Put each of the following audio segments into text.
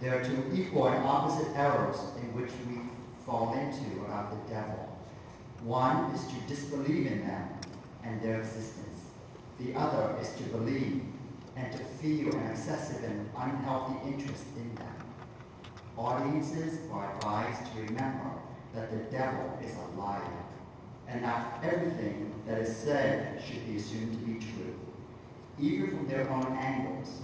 There are two equal and opposite errors in which we fall into about the devil. One is to disbelieve in them and their existence. The other is to believe and to feel an excessive and unhealthy interest in them. Audiences are advised to remember that the devil is a liar, and not everything that is said should be assumed to be true, even from their own angles.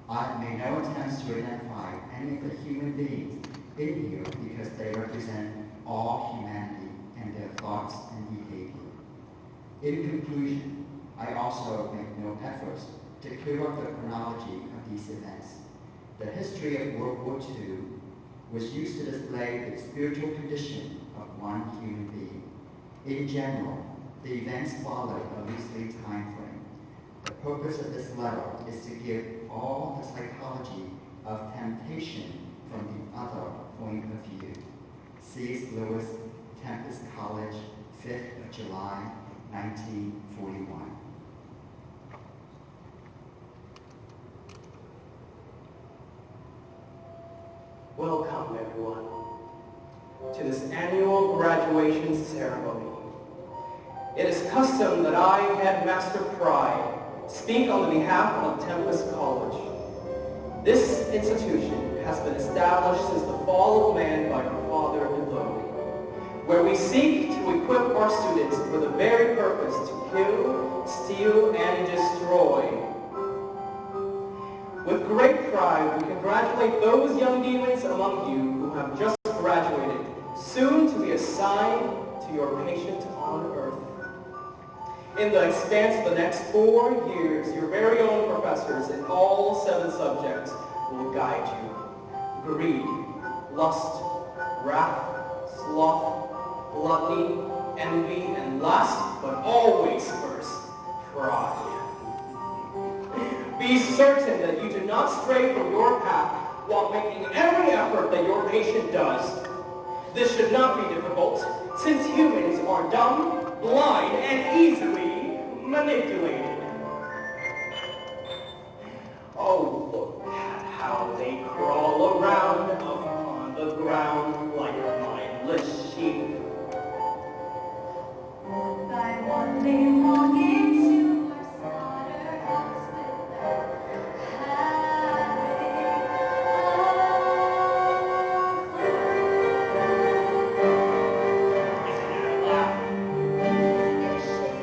I have made no attempts to identify any of the human beings in here because they represent all humanity and their thoughts and behavior. In conclusion, I also make no efforts to clear up the chronology of these events. The history of World War II was used to display the spiritual condition of one human being. In general, the events followed a loosely time frame. The purpose of this letter is to give all the psychology of temptation from the other point of view. C.S. Lewis, Tempest College, 5th of July, 1941. Welcome, everyone, to this annual graduation ceremony. It is custom that I, Headmaster Pride, speak on the behalf of Tempest College. This institution has been established since the fall of man by our Father below, where we seek to equip our students for the very purpose to kill, steal, and destroy. With great pride, we congratulate those young demons among you who have just graduated, soon to be assigned to your patient on earth. In the expanse of the next 4 years, your very own professors in all 7 subjects will guide you. Greed, lust, wrath, sloth, gluttony, envy, and last, but always first, pride. Be certain that you do not stray from your path while making every effort that your patient does. This should not be difficult, since humans are dumb, blind, and easily manipulated. Oh, look at how they crawl around upon the ground like mindless sheep. One by one they walk into our slaughterhouse without having a clue. They're shaped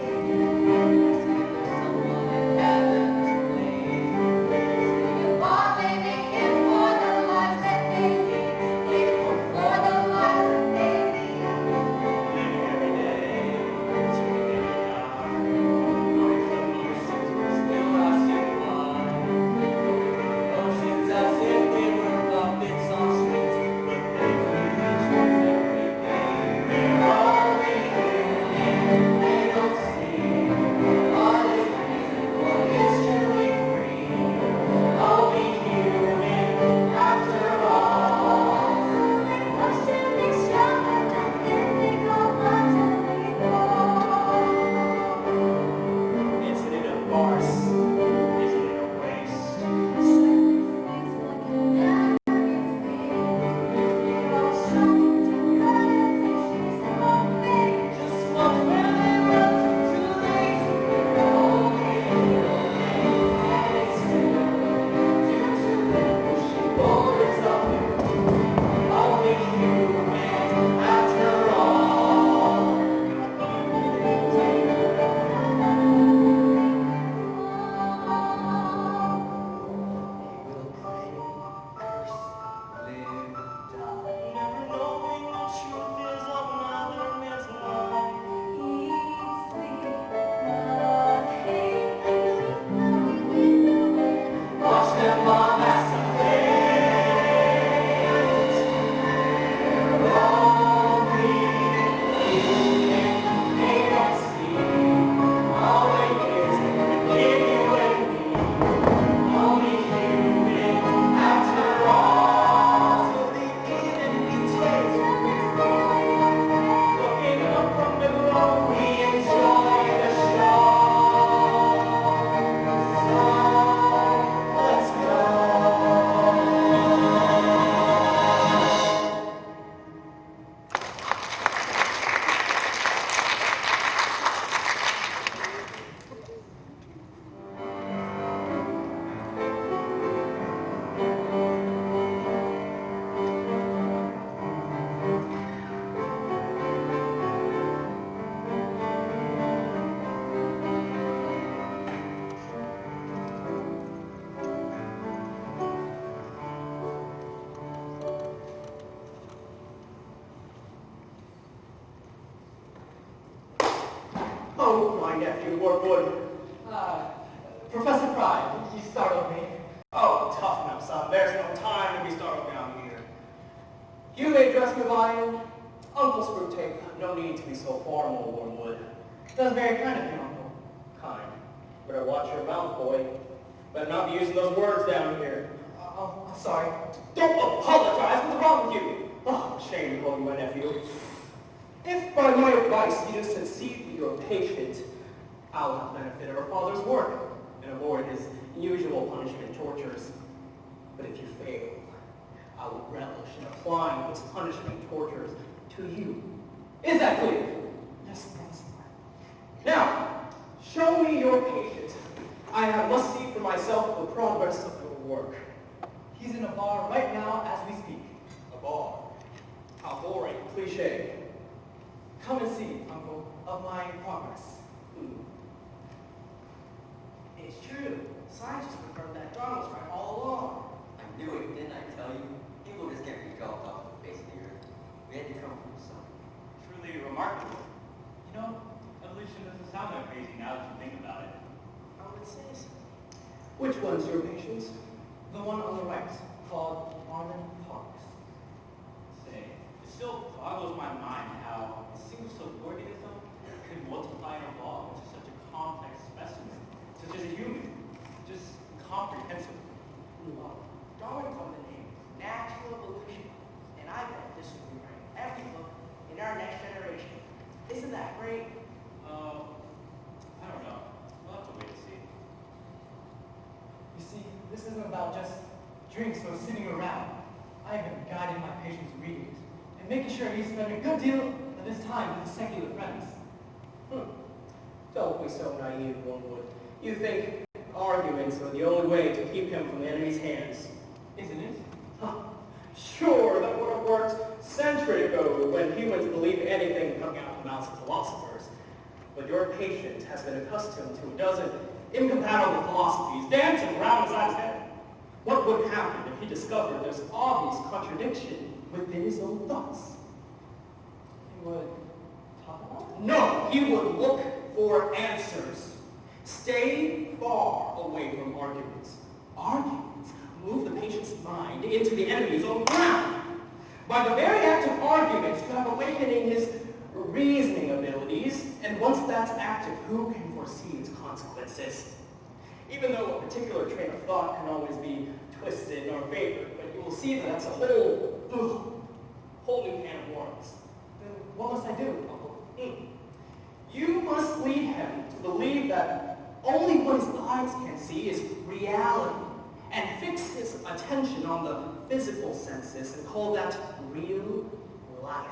Oh, my nephew, Wormwood. Professor Pride, you startled me. Oh, tough enough, son. There's no time to be startled down here. You may address me by Uncle Screwtape. No need to be so formal, Wormwood. That's very kind of you, Uncle. Kind. Better watch your mouth, boy. Better not be using those words down here. I'm sorry. Don't apologize. What's wrong with you? Oh, shame to call you my nephew. If by my advice you just succeed with your patient, I'll have benefit of our father's work and avoid his usual punishment tortures. But if you fail, I will relish in applying those punishment tortures to you. Is that clear? Yes, Professor. Now, show me your patient. I must see for myself the progress of your work. He's in a bar right now as we speak. A bar. How boring. Cliche. Come and see, Uncle, of my progress. It's true. Scientists confirmed that John was right all along. I knew it, didn't I tell you? People just can't be dropped off the face of the earth. We had to come from something. Truly remarkable. You know, evolution doesn't sound that crazy now that you think about it. I would say so. Which one's your patient? The one on the right, called Armin Parks. Say, it still boggles my mind how a single cell organism could multiply and evolve into such a complex specimen, such as a human. Just incomprehensible. Well, Darwin coined the name natural evolution, and I bet this will rewrite every book in our next generation. Isn't that great? I don't know. We'll have to wait and see. You see, this isn't about just drinks or sitting around. I have been guiding my patient's readings and making sure he spends a good deal of his time with his secular friends. Don't be so naive, Wormwood. You think arguments are the only way to keep him from the enemy's hands. Isn't it? Huh. Sure, that would have worked centuries ago when humans believed anything coming out of the mouths of philosophers. But your patient has been accustomed to a dozen incompatible philosophies dancing around inside his head. What would happen if he discovered there's obvious contradiction within his own thoughts? He would talk about it? No, he would look for answers. Stay far away from arguments. Arguments move the patient's mind into the enemy's own ground. By the very act of arguments, you have awakening his reasoning abilities, and once that's active, who can foresee its consequences? Even though a particular train of thought can always be twisted in our favor, but you will see that that's a whole new can of worms. Then what must I do, Uncle? You must lead him to believe that only what his eyes can see is reality, and fix his attention on the physical senses and call that real life.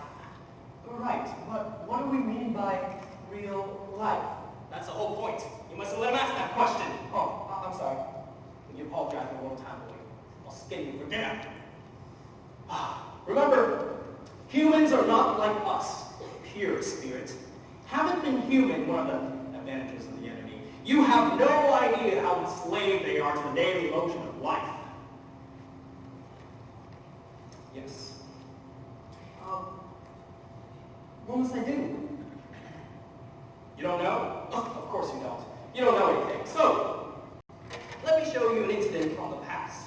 Right, but what do we mean by real life? That's the whole point. You mustn't let him ask that question. Oh, I'm sorry. You apologize for a long time, boy. I'll skin you for dinner. Remember, humans are not like us, pure spirits. Haven't been human, one of the advantages of the enemy. You have no idea how enslaved they are to the daily motion of life. Yes. What must I do? You don't know? Of course you don't. You don't know anything. So, let me show you an incident from the past.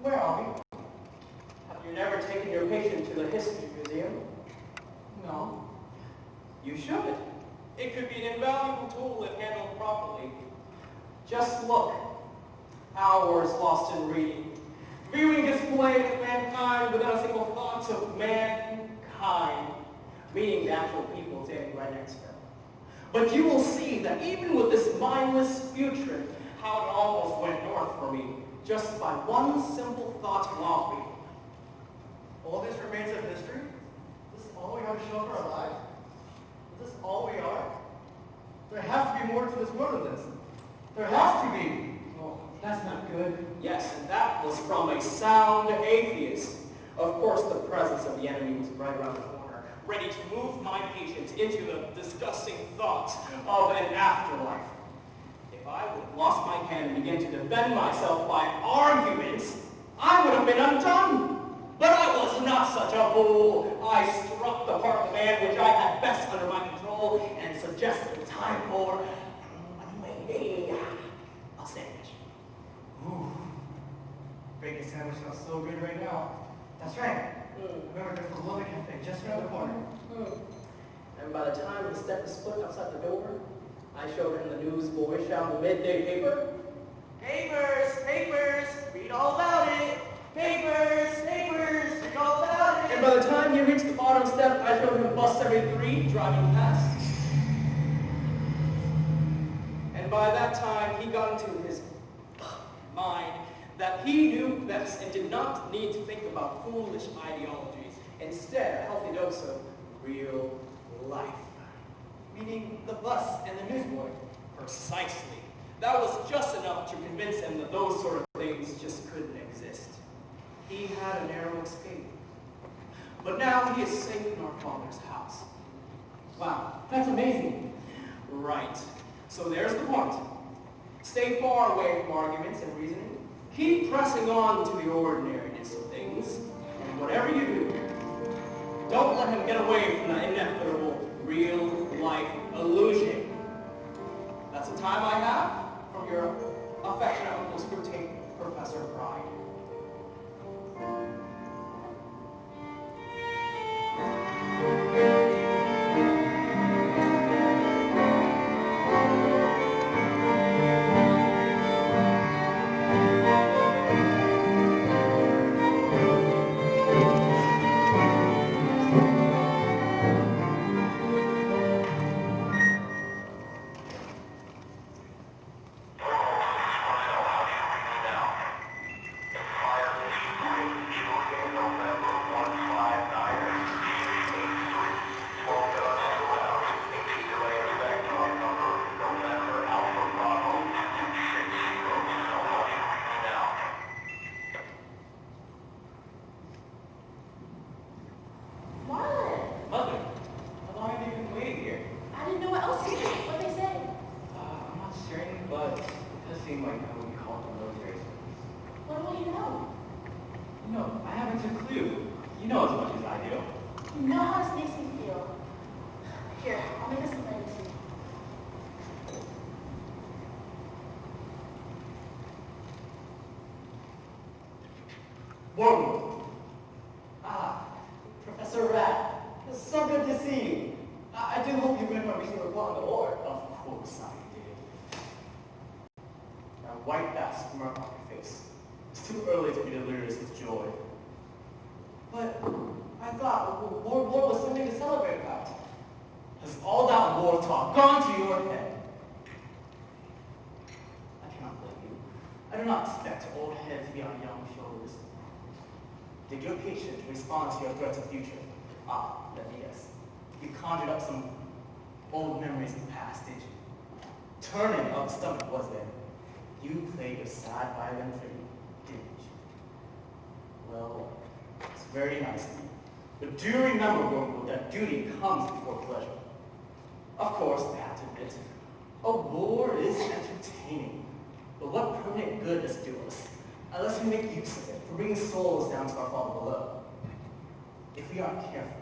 Where are we? Have you never taken your patient to the History Museum? No. You should. It could be an invaluable tool if handled properly. Just look. Hours lost in reading. Viewing displays of mankind without a single thought of mankind. Meaning the actual people standing right next to them. But you will see that even with this mindless future, how it almost went north for me, just by one simple thought while reading. All this remains of history? Is this all we have to show for our lives? Is this all we are? There has to be more to this world than this. There has to be. Oh, that's not good. Yes, and that was from a sound atheist. Of course, the presence of the enemy was right around the corner, ready to move my patient into the disgusting thought of an afterlife. If I would have lost my pen and began to defend myself by arguments, I would have been undone. But I was not such a fool. I struck the part of the band which I had best under my control and suggested the time for a sandwich. Ooh, bacon sandwich smells so good right now. That's right. Remember, there's a lovely cafe just around the corner. And by the time he stepped his foot outside the door, I showed him the newsboy found the midday paper. Papers, read all about it. Papers, read all about it. And by the time he reached the bottom step, I showed him bus 73 driving past. And by that time, he got into his mind that he knew best and did not need to think about foolish ideologies. Instead, a healthy dose of real life. Meaning the bus and the newsboy. Precisely. That was just enough to convince him that those sort of things just couldn't exist. He had a narrow escape. But now he is safe in our Father's house. Wow, that's amazing. Right. So there's the point. Stay far away from arguments and reasoning. Keep pressing on to the ordinariness of things. And whatever you do, don't let him get away from the inevitable real-life illusion. That's the time I have from your affectionate Uncle Screwtape, Professor Pride. Professor Rat, it's so good to see you. I do hope you remember every single part of the Lord. Of course I did. Now wipe that smirk off your face. It's too early to be delirious with joy. But I thought World War was something to celebrate about. Has all that war talk gone to your head? I cannot blame you. I do not expect old heads to be on young shoulders. Did your patient respond to your threats of future? Let me guess. You conjured up some old memories of the past, did you? Turning of the stomach, was there? You played a sad violin for you, didn't you? Well, it's very nice of you. But do remember, Wormwood, that duty comes before pleasure. Of course, I have to admit, a war is entertaining. But what permanent good does it do us, unless we make use of it for bringing souls down to our Father below? If we aren't careful,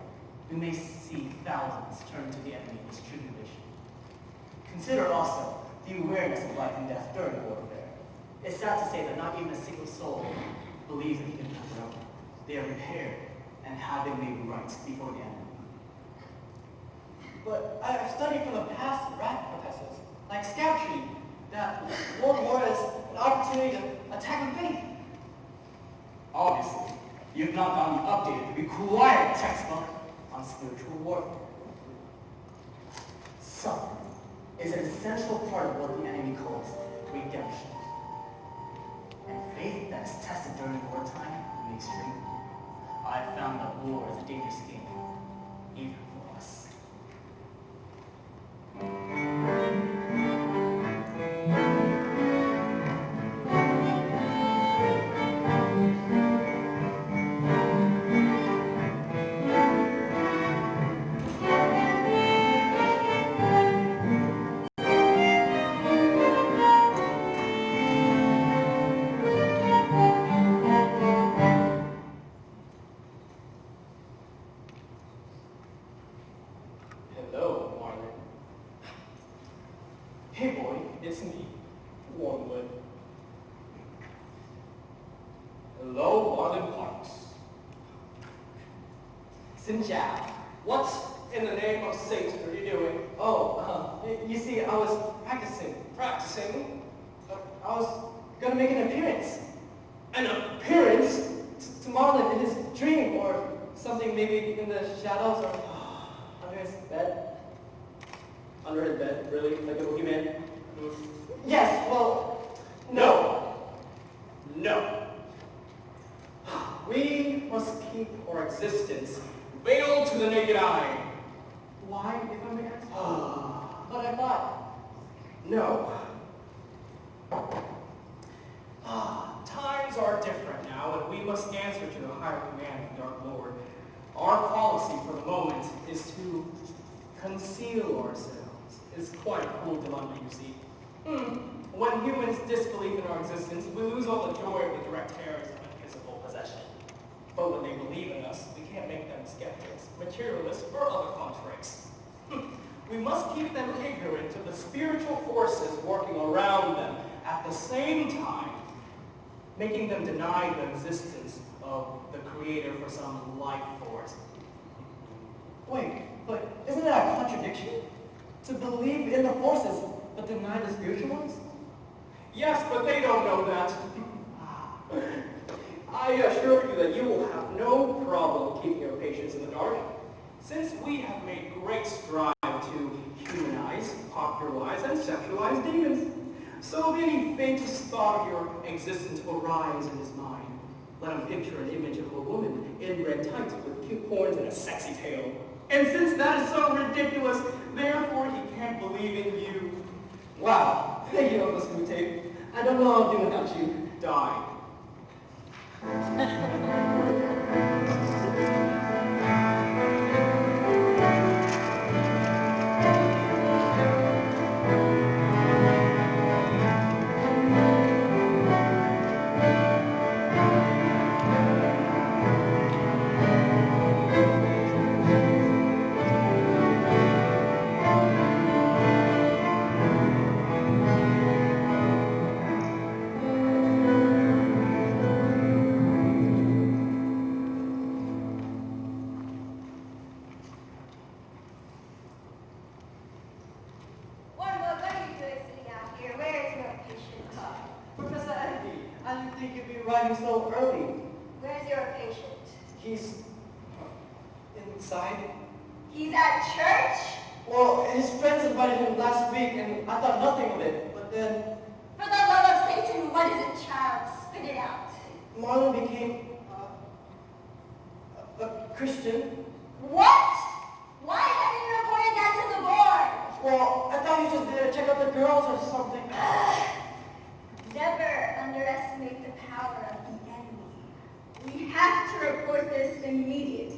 we may see thousands turn to the enemy in this tribulation. Consider also the awareness of life and death during warfare. It's sad to say that not even a single soul believes that he can have their own. They are prepared and have been made right before the enemy. But I've studied from the past rat professors, like Scout Tree, that World War is an opportunity to attack with faith. Obviously, you've not gotten the updated, required textbook on spiritual warfare. Suffering is an essential part of what the enemy calls redemption. And faith that is tested during wartime makes strength. I've found that war is a dangerous game, even for us. Hello, Marlin Parks. Xin chào. What in the name of Satan are you doing? Oh, you see, I was practicing. Practicing? I was gonna make an appearance. An appearance? To Marlin in his dream, or something maybe in the shadows, or under his bed. Under his bed, really? Like a boogeyman? Yes, well, no. No. We must keep our existence veiled to the naked eye. Why, if I may ask? But I thought, no. Times are different now, and we must answer to the higher command of the Dark Lord. Our policy for the moment is to conceal ourselves. It's quite a cool dilemma, you see. When humans disbelieve in our existence, we lose all the joy of the direct terrors of invisible possession. But when they believe in us, we can't make them skeptics, materialists, or other contracts. We must keep them ignorant of the spiritual forces working around them, at the same time making them deny the existence of the Creator for some life force. Wait, but isn't that a contradiction? To believe in the forces, but deny the spiritual ones? Yes, but they don't know that. I assure you that you will have no problem keeping your patients in the dark, since we have made great strides to humanize, popularize, and sexualize demons. So if any faintest thought of your existence arise in his mind, let him picture an image of a woman in red tights with cute horns and a sexy tail. And since that is so ridiculous, therefore he can't believe in you. Wow, thank you, Uncle Screwtape. I don't know how to do without you. Die. What are you doing sitting out here? Where is your patient? Professor Andy, I didn't think you'd be arriving so early. Where's your patient? He's inside. He's at church? Well, his friends invited him last week, and I thought nothing of it. But then For the love of Satan, what is it, child? Spit it out. Marlon became a Christian. What? Why haven't you reported that to the board? Well, I thought he just did check out the girls or something. Never underestimate the power of the enemy. We have to report this immediately.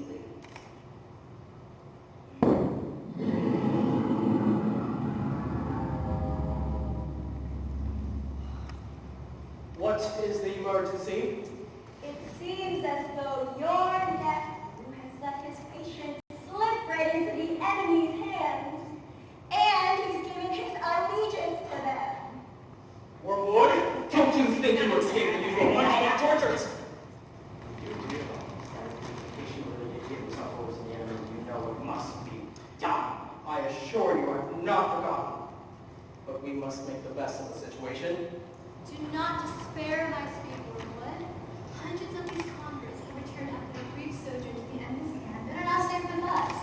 What is the emergency? It seems as though your nephew has let his patient slip right into the enemy's hands, and he's given his allegiance to them. Wormwood, don't you think you escaped the usual punishment of tortures? You realize that if patient really did give himself over to the enemy, you know it must be done. I assure you I have not forgotten. But we must make the best of the situation. Do not despair, my sweet Wormwood. Hundreds of these converts have returned after a brief sojourn to the enemy's hand and are now safe with us.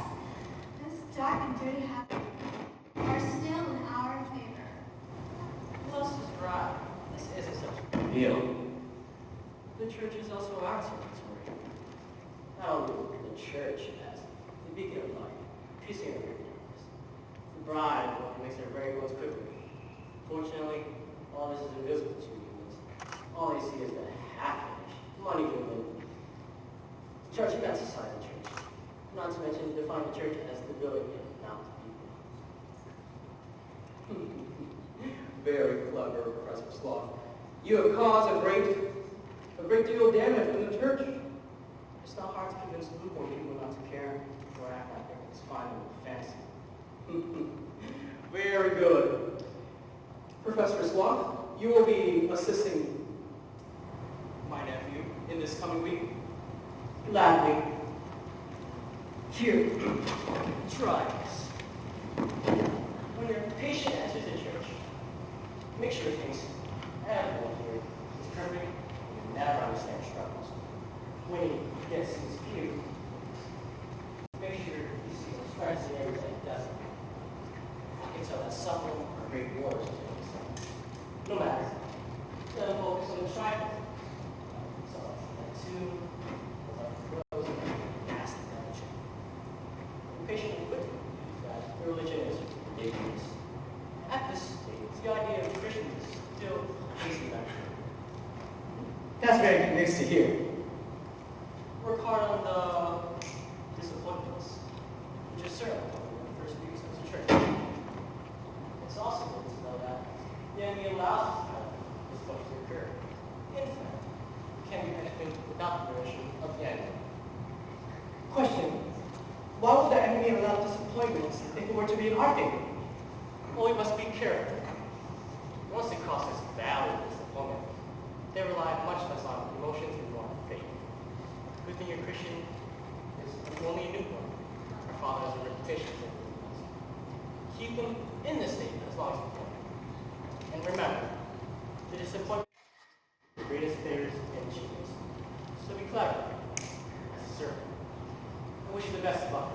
This dark and dirty habit are still in our favor. Who else is right? This isn't such a big deal. The church is also our territory. Not only look at the church as the beacon of light, piercing every darkness. The bride of what makes her very most quickly. Fortunately, all this is invisible to humans. All they see is the half-finished, money-driven church event society church. Not to mention define the church as the building and not the people. Very clever, Professor Sloth. You have caused a great deal of damage in the church. It's not hard to convince lukewarm people not to care or act like everything's fine with fantasy. Very good. Professor Sloth, you will be assisting my nephew in in this coming week? Gladly. Here, try this. When your patient enters the church, make sure he thinks everyone here is perfect and you never understand struggles. When he gets his pew, make sure he sees his friends and everything he doesn't. I can tell that suffering or great wars is what he's saying. No matter. Let him focus on the trifle. So that too, rose and nasty damage. The patient will quickly believe that your religion is ridiculous. At this stage, the idea of Christians is still easy to That's very good news to hear. work hard on the disappointments, which is certainly one of the first weeks of the church. It's also good to know that the enemy allows this kind of disappointment to occur. In fact, it can be anything without the permission of the enemy. Question: why would the enemy allow disappointments if it were to be in our favor? Well, we must be careful. Once it causes valid disappointment, they rely much less on emotions and more on faith. Good thing you're Christian is only a newborn. Our Father has a reputation for us. Keep them in this state as long as you can. And remember, the disappointment is the greatest favors and achievements. So be clever as a servant. I wish you the best of luck.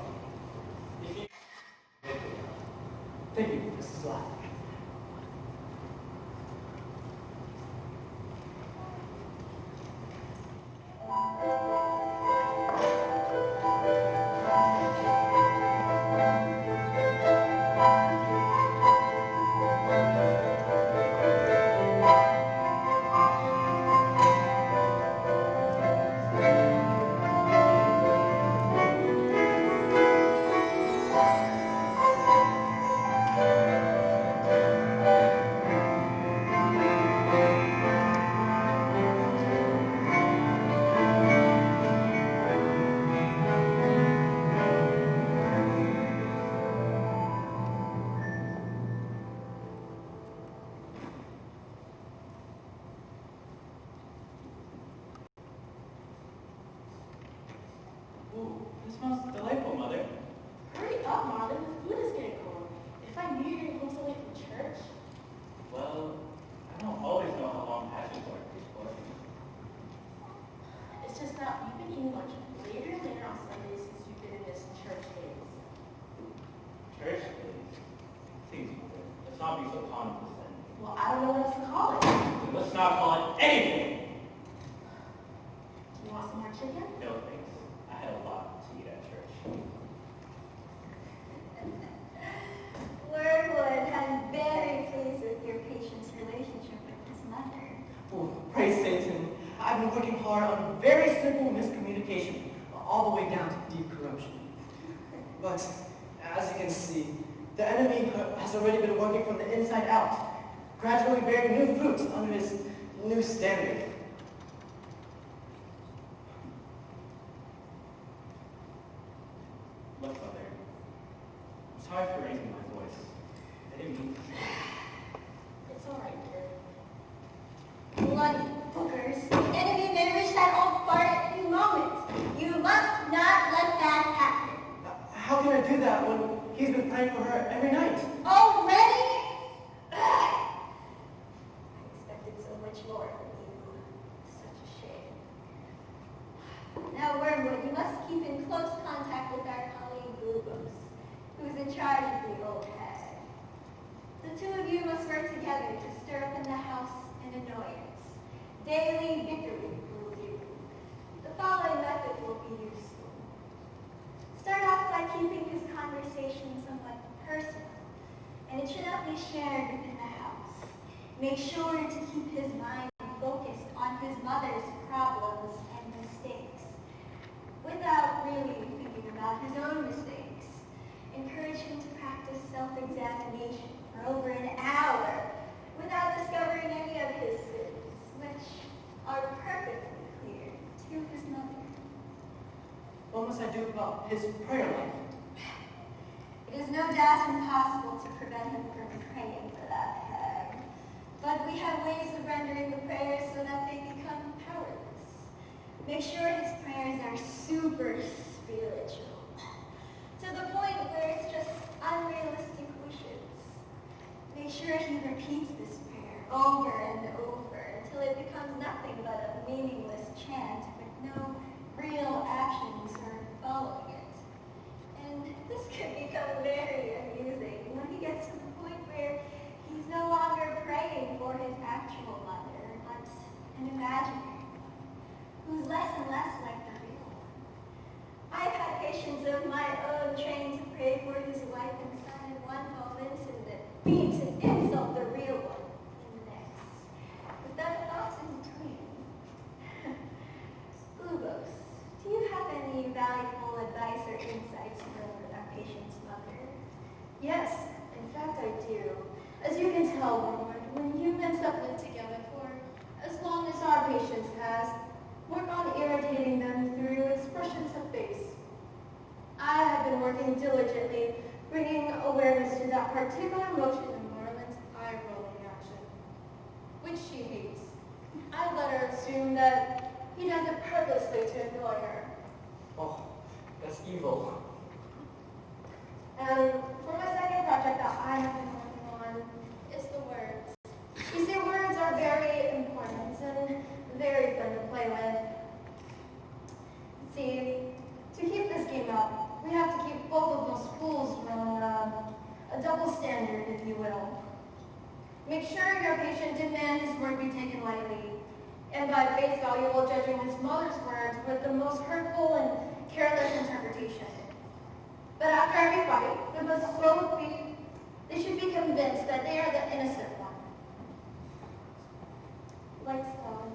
If you thank you, Mrs. Black. Ooh, this smells delightful, Mother. Hurry up, Marlon. The food is getting cold. If I knew you were home so late from church. Well, I don't always know how long passions are for. It's just that we've been eating lunch later and later on Sundays since you've been in this church days. Church days? Please, Mother, let's not be so ponderous then. Well, I don't know what else to call it. Let's not call it anything! Do you want some more chicken? No thanks. I had a lot to eat at church. Wormwood, I'm very pleased with your patient's relationship with his mother. Oh, praise Satan. I've been working hard on very simple miscommunication, all the way down to deep corruption. But, as you can see, the enemy has already been working from the inside out, gradually bearing new fruit under his new standard. Look, Mother, I'm sorry for raising my voice. I didn't mean to. It's all right, dear. Bloody boogers. The enemy may reach that old fart at any moment. You must not let that happen. How can I do that when he's been praying for her every night? Already? Ugh. I expected so much more from you. Such a shame. Now, Wormwood, you must keep in close contact with our colleague Bluebos, who is in charge of the old hag. The two of you must work together to stir up in the house an annoyance. Daily bickering will do. The following method will be useful. Start off by keeping his conversation somewhat personal, and it should not be shared within the house. Make sure to keep his mind focused on his mother's problems and mistakes, without really thinking about his own mistakes. Encourage him to practice self-examination for over an hour without discovering any of his sins, which are perfectly clear to his mother. What must I do about his prayer life? It is no doubt impossible to prevent him from praying for that hag, but we have ways of rendering the prayers so that they become powerless. Make sure his prayers are super spiritual, to the point where it's just unrealistic wishes. Make sure he repeats this prayer over and over until it becomes nothing but a meaningless chant with no real actions or following it. And this can become very amusing when he gets to the point where he's no longer praying for his actual mother, but an imaginary one, who's less and less like the real one. I've had patients of my own trained to pray for his wife and son in one moment and then beat and insult the real one in the next, without a thought in between. Lubos, do you have any valuable advice or insights for our patient's mother? Yes, in fact I do. As you can tell, Lord, when humans have lived together for as long as our patients has, work on irritating them through expressions of face. I have been working diligently, bringing awareness to that particular motion in Marlin's eye-rolling action, which she hates. I let her assume that he does it purposely to annoy her. Oh, that's evil. And for my second project that I have been working on is the words. You see, words are very important and very fun to play with. See, to keep this game up, we have to keep both of those fools from a double standard, if you will. Make sure your patient demand his word be taken lightly, and by face value while judging his mother's words with the most hurtful and careless interpretation. But after every fight, they should be convinced that they are the innocent one. Like so.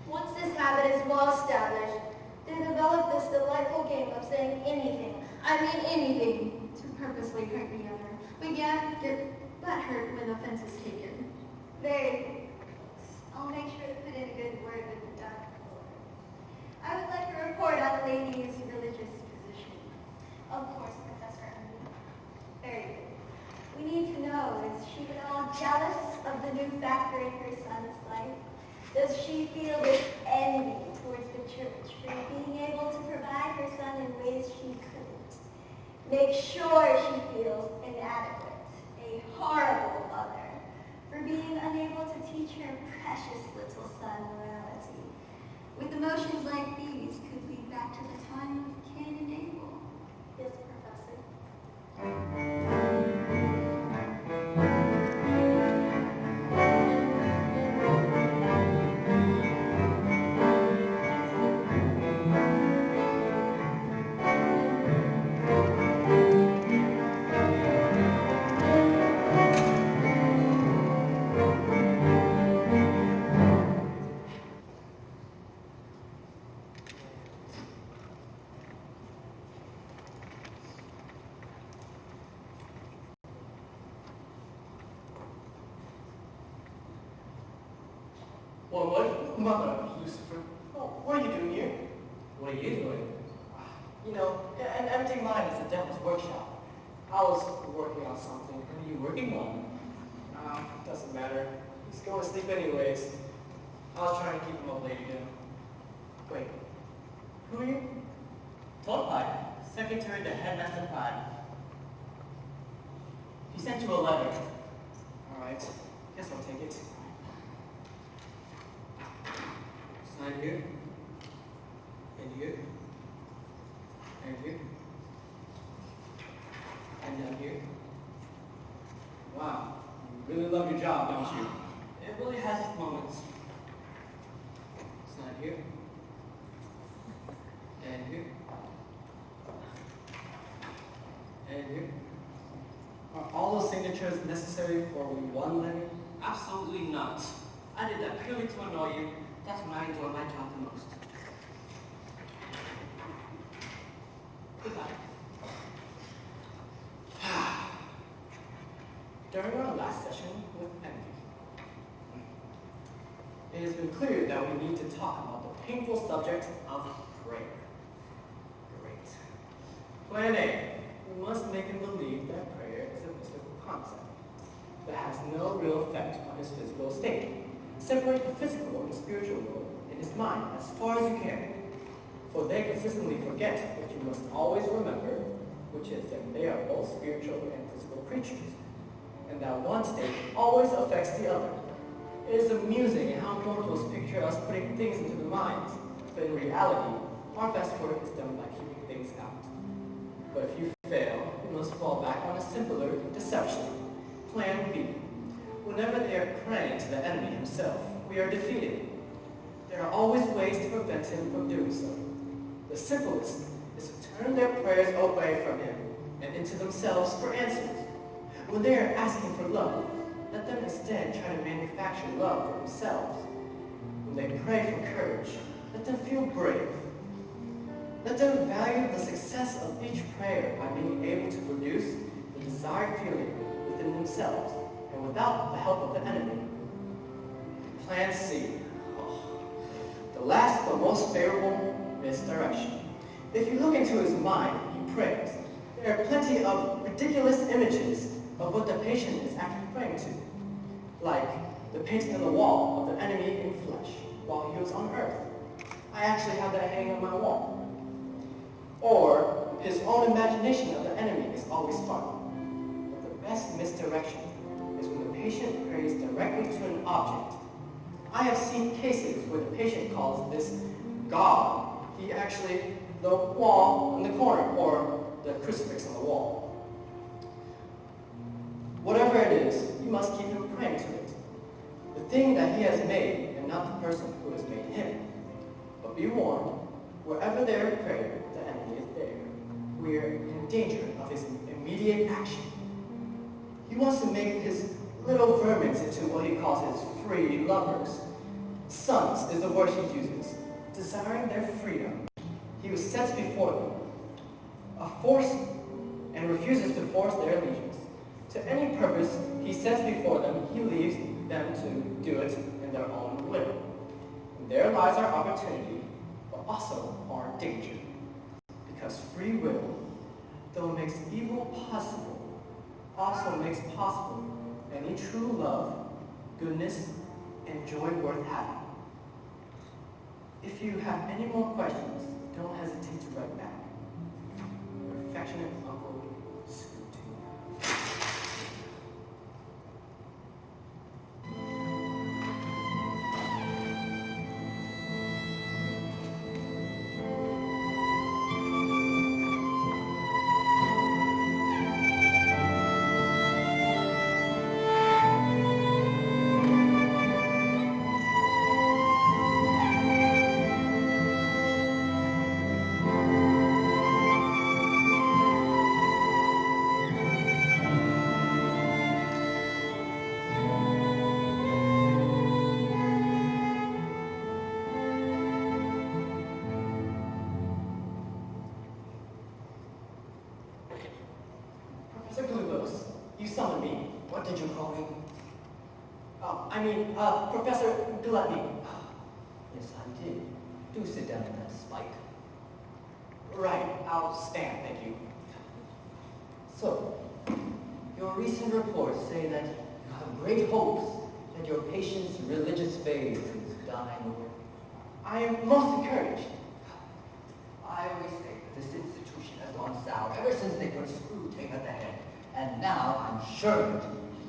Once this habit is well established, they develop this delightful game of saying anything, I mean anything, to purposely hurt the other, but yet get butthurt when offense is taken. Very good. I'll make sure to put in a good word with the Dark Lord. I would like a report on the lady's religious position. Of course, Professor Undulation. Very good. We need to know, is she at all jealous of the new factor in her son's life? Does she feel this envy towards the church for being able to provide her son in ways she couldn't? Make sure she feels inadequate, a horrible mother, for being unable to teach her precious little son morality. With emotions like these, could lead back to the time of Cain and Abel. Yes, Professor. What? Mother, Lucifer. Oh, what are you doing here? What are you doing? You know, an empty mind is the devil's workshop. I was working on something. What are you working on? Doesn't matter. He's going to sleep anyways. I was trying to keep him up late again. Wait, who are you? Toadpie, secretary to Headmaster Pride. He sent you a letter. Alright, guess I'll take it. Sign here, and here, and here, and down here. Wow, you really love your job, don't you? It really has its moments. Sign here, and here, and here. Are all those signatures necessary for one letter? Absolutely not. I did that purely to annoy you. That's when I enjoy my job the most. Goodbye. During our last session with envy, it has been clear that we need to talk about the painful subject of prayer. Great. Plan A. We must make him believe that prayer is a mystical concept that has no real effect on his physical state. Separate the physical and spiritual world in his mind as far as you can, for they consistently forget what you must always remember, which is that they are both spiritual and physical creatures, and that one state always affects the other. It is amusing how mortals picture us putting things into the minds, but in reality, our best work is done by keeping things out. But if you fail, you must fall back on a simpler deception. Plan B. Whenever they are praying to the enemy himself, we are defeated. There are always ways to prevent him from doing so. The simplest is to turn their prayers away from him and into themselves for answers. When they are asking for love, let them instead try to manufacture love for themselves. When they pray for courage, let them feel brave. Let them value the success of each prayer by being able to produce the desired feeling within themselves and without the help of the enemy. Plan C. The last but most favorable misdirection. If you look into his mind, he prays. There are plenty of ridiculous images of what the patient is actually praying to, like the painting on the wall of the enemy in flesh while he was on earth. I actually have that hanging on my wall. Or his own imagination of the enemy is always fun. But the best misdirection is when the patient prays directly to an object. I have seen cases where the patient calls this God. He actually, the wall in the corner, or the crucifix on the wall. Whatever it is, you must keep him praying to it. The thing that he has made, and not the person who has made him. But be warned, wherever there is prayer, the enemy is there. We are in danger of his immediate action. He wants to make his little vermins into what he calls his free lovers. Sons is the word he uses, desiring their freedom. He was sets before them, a force, and refuses to force their allegiance. To any purpose he sets before them, he leaves them to do it in their own will. And there lies our opportunity, but also our danger. Because free will, though it makes evil possible, also makes possible any true love, goodness, and joy worth having. If you have any more questions, don't hesitate to write back. Your affectionate Uncle Screwtape. You summoned me. What did you call me? Professor Gluttony. Yes, I did. Do sit down in that spike. Right, I'll stand, thank you. So, your recent reports say that you have great hopes that your patient's religious faith is dying away. I am most encouraged. I always say that this institution has gone sour ever since they put Screwtape at the head. And now I'm sure of it.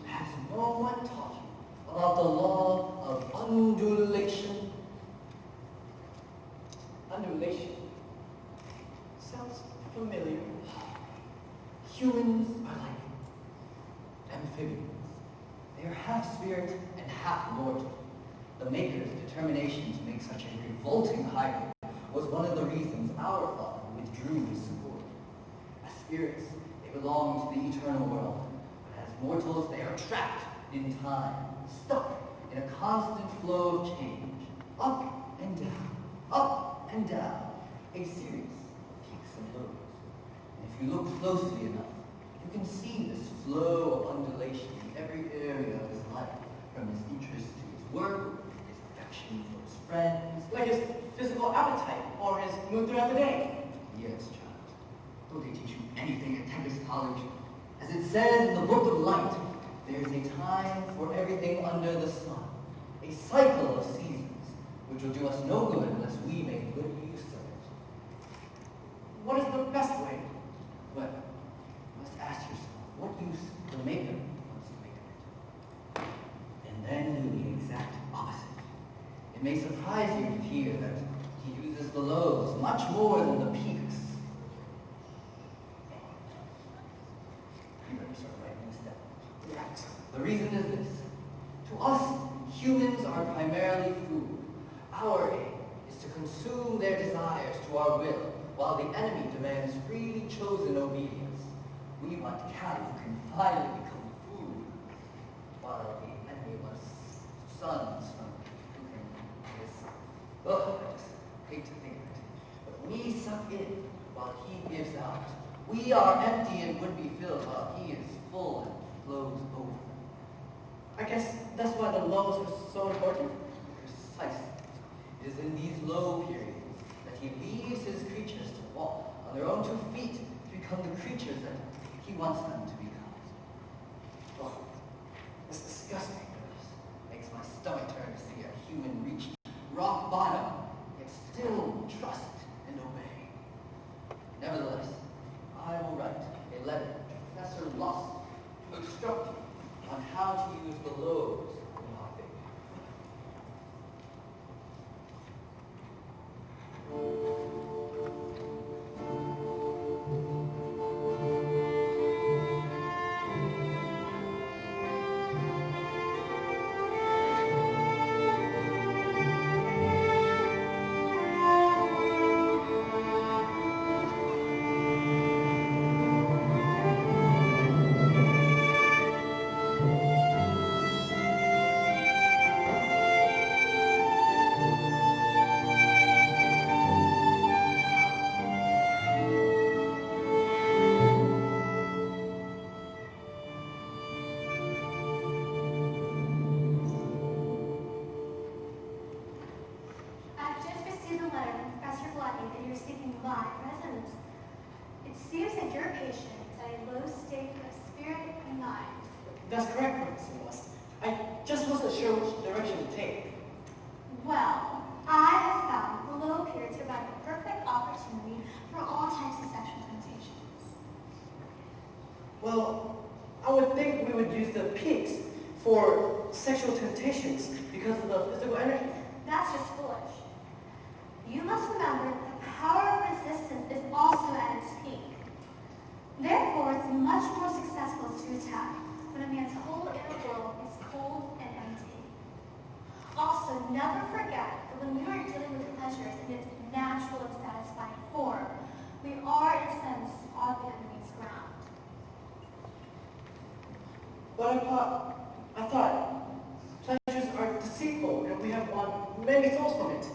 Has no one taught you about the law of undulation? Undulation. Sounds familiar. Humans are like amphibians. They are half spirit and half mortal. The Maker's determination to make such a revolting hybrid was one of the reasons our father withdrew his support. As spirits, they belong to the eternal world, but as mortals, they are trapped in time, stuck in a constant flow of change, up and down, up and down, a series of peaks and lows. And if you look closely enough, you can see this flow of undulation in every area of his life, from his interest to his work, his affection for his friends. Like his physical appetite or his mood throughout the day. Yes, child. Don't they teach you anything at Tempest College? As it says in the Book of Light, there is a time for everything under the sun, a cycle of seasons, which will do us no It may surprise you to hear that he uses the lows much more than the peaks. You better start writing this down. Right. The reason is this. To us, humans are primarily food. Our aim is to consume their desires to our will, while the enemy demands freely chosen obedience. We want cattle who can finally become food, while the enemy wants sons who can just, I just hate to think of it. But we suck in while he gives out. We are empty and would be filled while he is full and flows over. I guess that's why the lows were so important. Precisely. It is in these low periods that he leaves his creatures to walk on their own 2 feet to become the creatures that he wants them to become. Oh, it's disgusting. Makes my stomach turn to see a human reach rock bottom, yet still trust and obey. Nevertheless, I will write a letter to Professor Lusk to instruct you on how to use the lows in our faith. I've just received a letter from Professor Blackie that you're seeking my presence. It seems that your patient is at a low state of spirit and mind. That's correct, Professor Lusk. I just wasn't sure which direction to take. Well, I have found the low periods provide the perfect opportunity for all types of sexual temptations. Well, I would think we would use the peaks for sexual temptations because of the physical energy. That's just foolish. You must remember that the power of resistance is also at its peak. Therefore, it's much more successful to attack when a man's whole inner world is cold and empty. Also, never forget that when we are dealing with pleasures in its natural and satisfying form, we are, in a sense, on the enemy's ground. But I thought pleasures are deceitful and we have won many souls from it.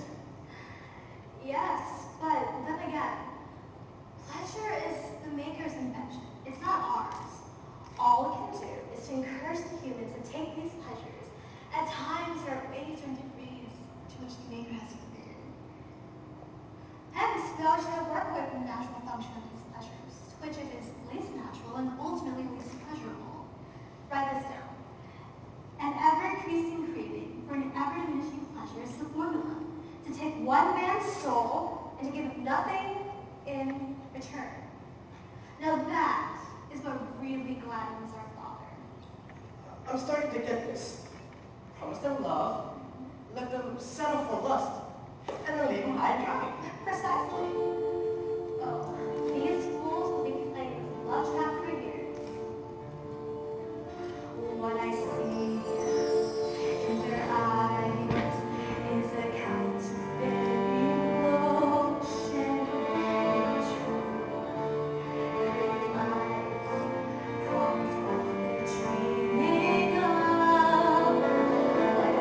Yes, but then again, pleasure is the maker's invention. It's not ours. All we can do is to encourage the humans to take these pleasures at times or ways or degrees to which the maker has forbidden. Hence, we ought to work away from the natural function of these pleasures, to which it is least natural and ultimately least pleasurable. Write this down. An ever-increasing craving for an ever-diminishing pleasure is the formula. To take one man's soul and to give him nothing in return. Now that is what really gladdens our Father. I'm starting to get this. Promise them love, let them settle for lust, and then leave them high and dry. Precisely. Oh, these fools will be playing this love trap for years. What I see in their eyes is a captivating emotion. True, lies comes what they're dreaming of. Like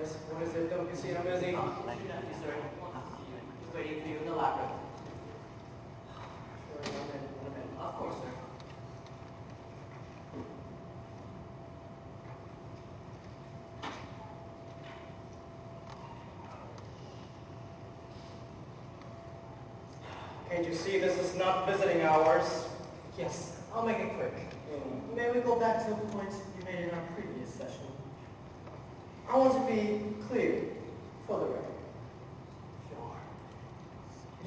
Yes, what is it? Don't you see I'm busy? Thank you, sir. Just waiting for you in the library. Sure, one minute. Of course, sir. Can't you see this is not visiting hours? Yes, I'll make it quick. May we go back to the points you made in our previous session? I want to be clear for the record. Sure.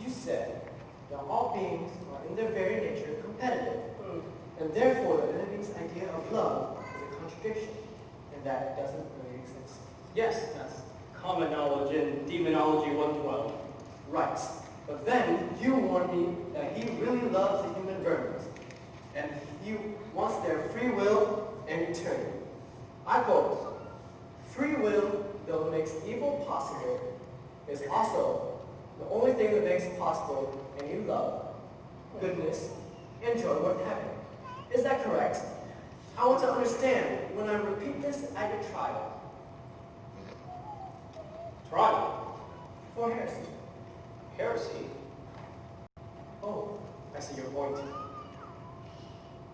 You said that all beings are in their very nature competitive, and therefore the enemy's idea of love is a contradiction, and that it doesn't really exist. Yes, that's common knowledge in Demonology 112. Right. But then you warned me that he really loves the human vermin, and he wants their free will and eternity. I quote, "Free will, though it makes evil possible, is also the only thing that makes possible any love, goodness, and joy worth having." Is that correct? I want to understand when I repeat this at your trial. Trial? For heresy. Heresy? Oh, I see your point.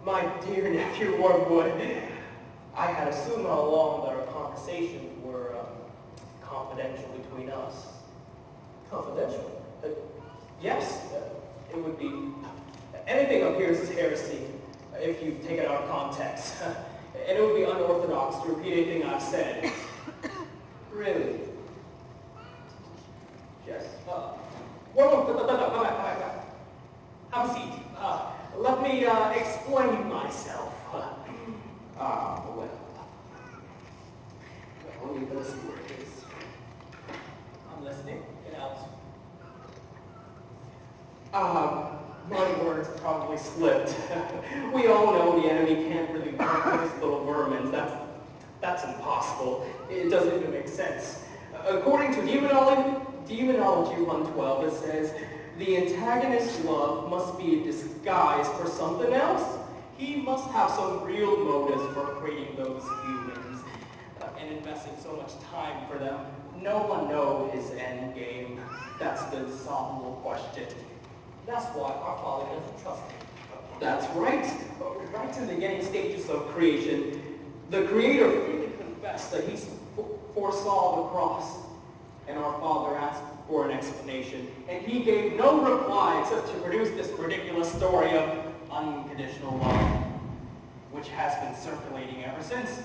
My dear nephew Wormwood, I had assumed all along that our conversations were confidential between us. Confidential? Yes, it would be. Anything up here is heresy, if you take it out of context. And it would be unorthodox to repeat anything I've said. Really? Yes. Come back. Have a seat. Let me explain myself. Well, only this word is. I'm listening. Get out. My words probably slipped. We all know the enemy can't really work with little vermin. That's impossible. It doesn't even make sense. According to Demonology 112, it says, the antagonist's love must be a disguise for something else. He must have some real motives for creating those humans and investing so much time for them. No one knows his end game. That's the insoluble question. That's why our Father doesn't trust him. That's right. Right in the beginning stages of creation, the Creator freely confessed that he foresaw the cross. And our Father asked for an explanation, and he gave no reply except to produce this ridiculous story of unconditional love, which has been circulating ever since.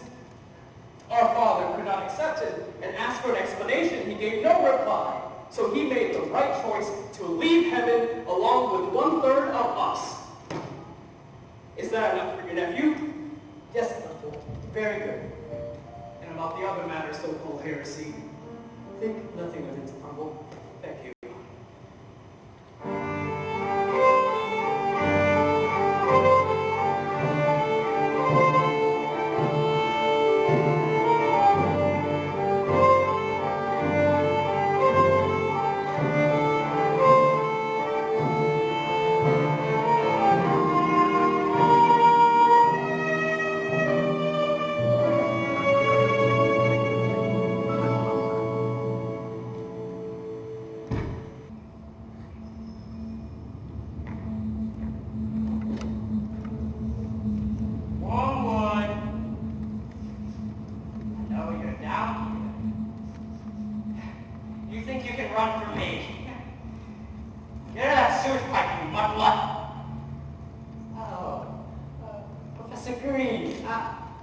Our Father could not accept it and asked for an explanation. He gave no reply, so he made the right choice to leave heaven along with 1/3 of us. Is that enough for your nephew? Yes, Uncle. Very good. And about the other matter, so-called heresy? Think nothing of it, Uncle. Thank you.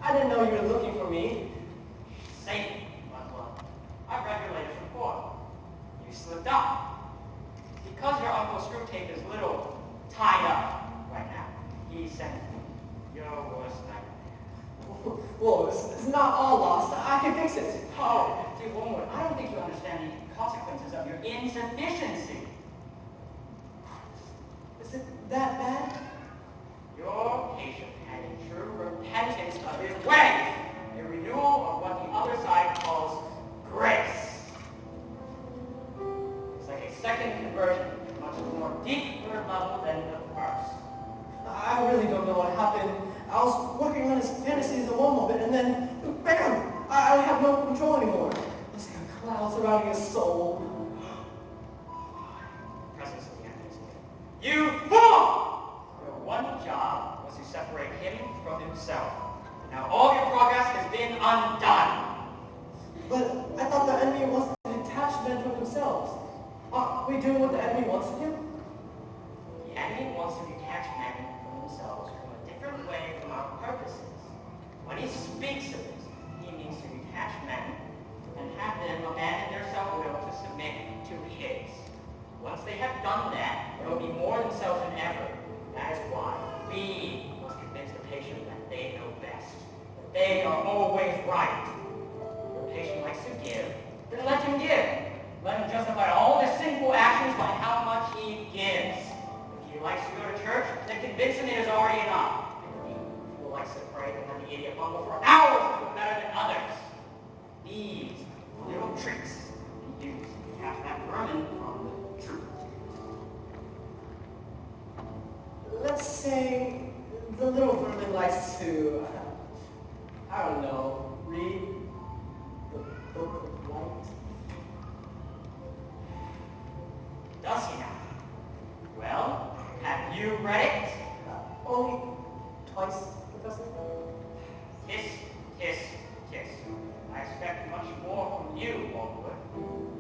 I didn't know you were looking for me. Satan, I've read your latest report. You slipped up. Because your Uncle Screwtape is a little tied up right now, he sent your worst nightmare. Whoa, it's not all lost. I can fix it. Oh, dear woman, I don't think you understand the consequences of your insufficiency. Is it that bad? Your patient had a true repentance of his ways, a renewal of what the other side calls grace. It's like a second conversion, much more deeper level than the first. I really don't know what happened. I was working on his fantasies in one moment, and then, bam! I have no control anymore. youngest soul. Presence of the enemy is here. You fool! Your one job was to separate him from himself. Now all your progress has been undone. But I thought the enemy wants to detach men from themselves. Are we doing what the enemy wants to do? The enemy wants to detach men from themselves from a different way from our purposes. When he speaks of this, he means to detach men and have them abandon their self-will to submit to his. Once they have done that, they will be more themselves than ever. That is why we must convince the patient that they know best, that they are always right. If the patient likes to give, then let him give. Let him justify all his sinful actions by how much he gives. If he likes to go to church, then convince him it is already enough. And if he likes to pray, then let the idiot mumble for hours to feel better than others. These little tricks he used to catch that vermin from the truth. Let's say the little vermin likes to, I don't know, read the Book of Light. Does he now? Well, have you read it? Only twice, Professor. Kiss, kiss, kiss. I expect much more from you, Walwood.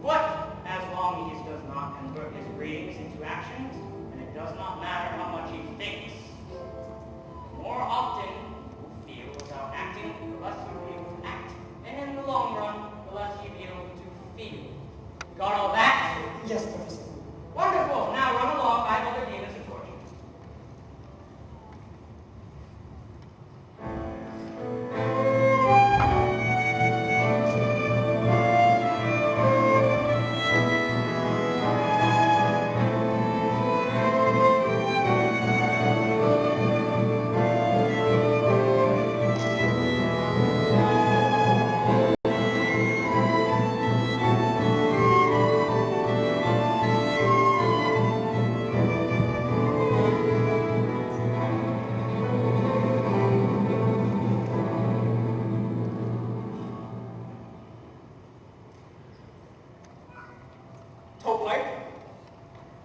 But as long as he does not convert his readings into actions, and it does not matter how much he thinks, more often you feel without acting, the less you will be able to act. And in the long run, the less you'll be able to feel. Got all that? Yes, Professor. Wonderful! Now run along. I have other demons to torture.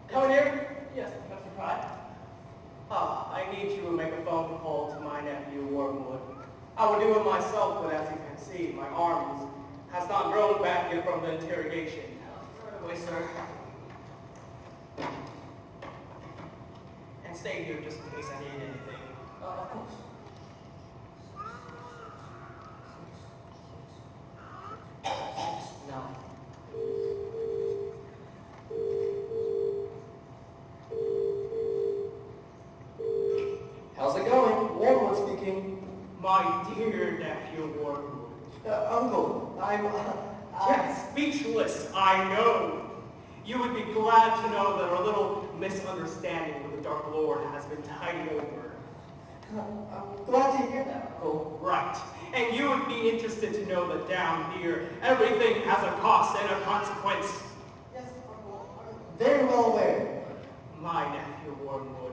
Come here. Yes, Professor Pratt. I need you to make a phone call to my nephew, Wormwood. I would do it myself, but as you can see, my arms has not grown back yet from the interrogation. Right away, sir. And stay here just in case I need anything. Of course. No. How's it going? Wormwood speaking. My dear nephew, Wormwood. Uncle, Yes, speechless, I know. You would be glad to know that our little misunderstanding with the Dark Lord has been tidied over. I'm glad to hear that, Uncle. Right. And you would be interested to know that down here, everything has a cost and a consequence. Yes, Uncle. I'm very well aware. My nephew, Wormwood.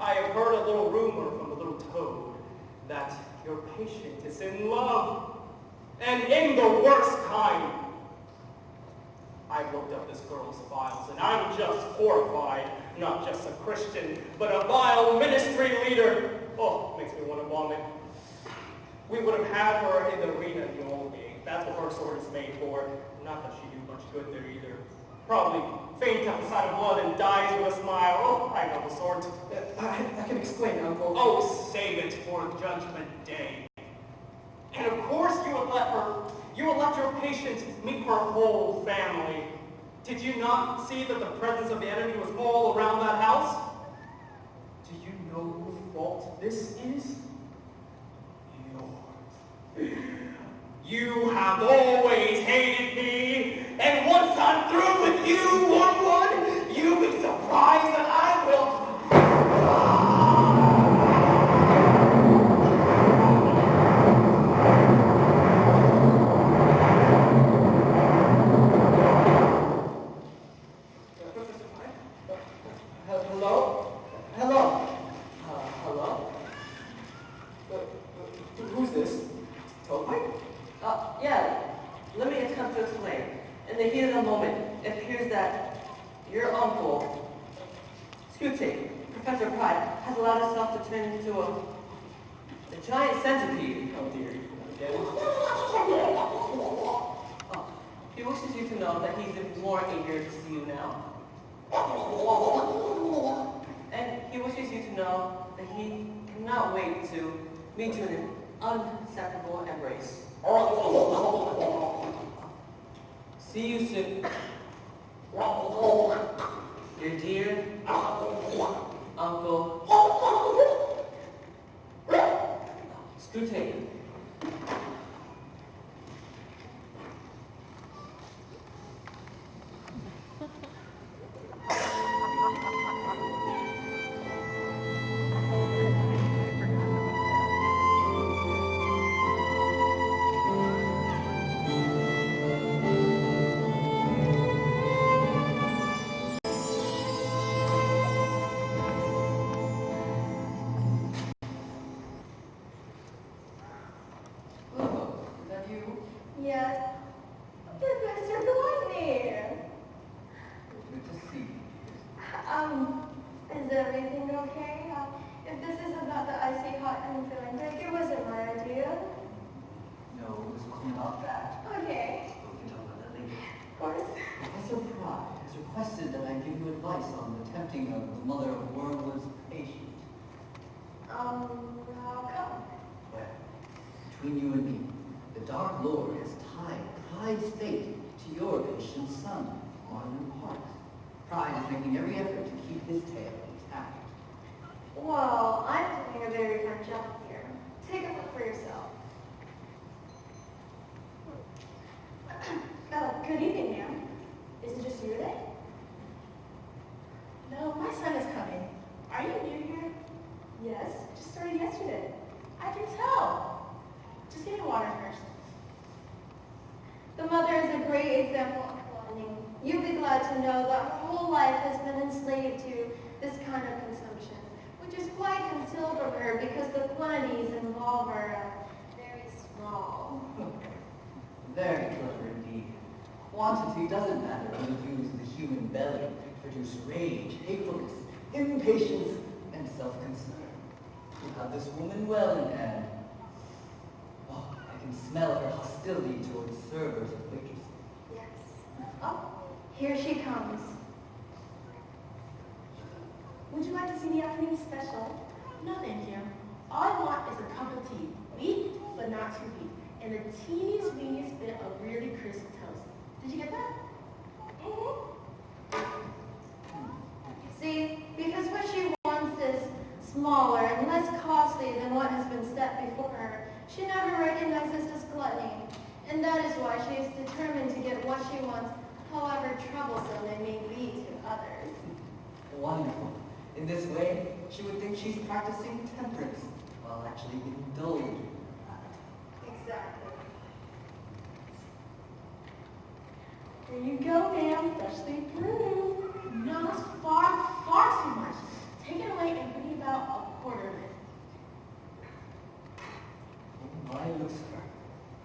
I have heard a little rumor from a little toad that your patient is in love. And in the worst kind. I've looked up this girl's files, and I'm just horrified. Not just a Christian, but a vile ministry leader. Oh, makes me want to vomit. We would have had her in the arena in the old days. That's what her sword is made for. Not that she do much good there either. Probably faint at the sight of blood and dies with a smile. Oh, I know the sort. I can explain, Uncle. Oh, save it for Judgment Day. And of course you would let your patient meet her whole family. Did you not see that the presence of the enemy was all around that house? Do you know whose fault this is? Yours. You have always hated me, and once I'm through with you, Wormwood, you'll be surprised that I will... Yeah, let me attempt to explain. In the heat of the moment, it appears that your uncle, Screwtape, Professor Pride, has allowed himself to turn into a giant centipede. Oh dear. He wishes you to know that he's even more eager to see you now. And he wishes you to know that he cannot wait to meet you in an unseparable embrace. See you soon. Your dear Uncle Screwtape. Yes. Professor Gluttony. Good to see you. Is everything okay? If this is about the icy hot and filling break, it wasn't my idea. No, this was not that. Okay. We can talk about that later. Of course. Professor Pride has requested that I give you advice on the tempting of the mother of Wormwood's patient. How come? Well, between you and me, the Dark Lord has tied Pride's fate to your patient's son, Arlen Parks. Pride is making every effort to keep his tail intact. Well, I'm doing a very fun job here. Take a look for yourself. Good evening, ma'am. Is it just you today? No, my son is coming. Are you new here? Yes, just started yesterday. I can tell. Just give me water first. The mother is a great example of cloning. You'd be glad to know that her whole life has been enslaved to this kind of consumption, which is quite concealed from her because the quantities involved are very small. Very clever indeed. Quantity doesn't matter when you use the human belly to produce rage, hatefulness, impatience, and self-concern. You have this woman well in hand. Oh, I can smell her hostility towards servers and waitresses. Yes. Oh, here she comes. Would you like to see the afternoon special? No, thank you. All I want is a cup of tea. Weak, but not too weak. And the teeniest, weeniest bit of really crisp toast. Did you get that? See, because what she wants is smaller and less costly than what has been set before her, she never recognizes this gluttony. And that is why she is determined to get what she wants, however troublesome it may be to others. Wonderful. In this way, she would think she's practicing temperance, while actually indulging. Exactly. There you go, ma'am. Freshly brewed. No, that's far, far too much. Take it away and bring me about a quarter of it. Oh my, Lucifer.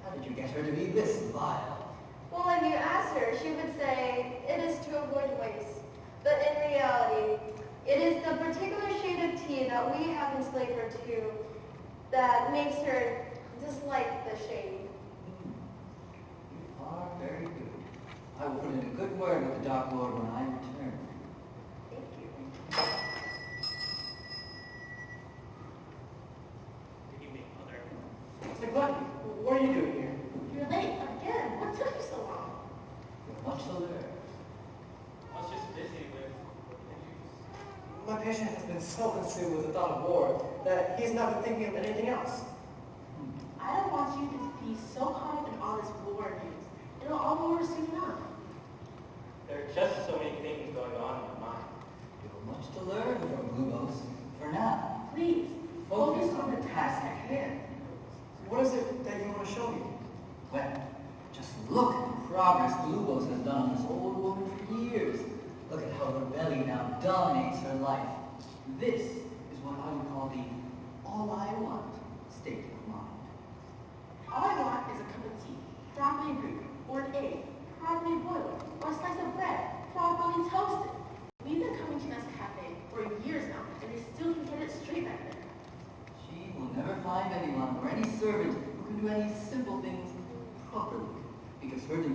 How did you get her to be this vile? Well, if you asked her, she would say it is to avoid waste. But in reality, it is the particular shade of tea that we have enslaved her to that makes her dislike the shade. You are very good. I will put in a good word with the Dark Lord when I return. Thank you. Good evening, Mother. Mr. Gluttony, what are you doing here? You're late again. What took you so long? You have much to learn. I was just busy with issues. My patient has been so consumed with the thought of war that he's not been thinking of anything else. I don't want you to be so caught up in all this war news. It'll all be over soon enough. There are just so many things going on in my mind. You have much to learn from Glubos. For now, Please, focus on the task at hand. What is it that you want to show me? well, just look at the progress Glubos has done on this old woman for years. Look at how her belly now dominates her life. This is what I would call the all I want state of mind. All I want is a cup of tea, properly brewed, or an egg, properly boiled.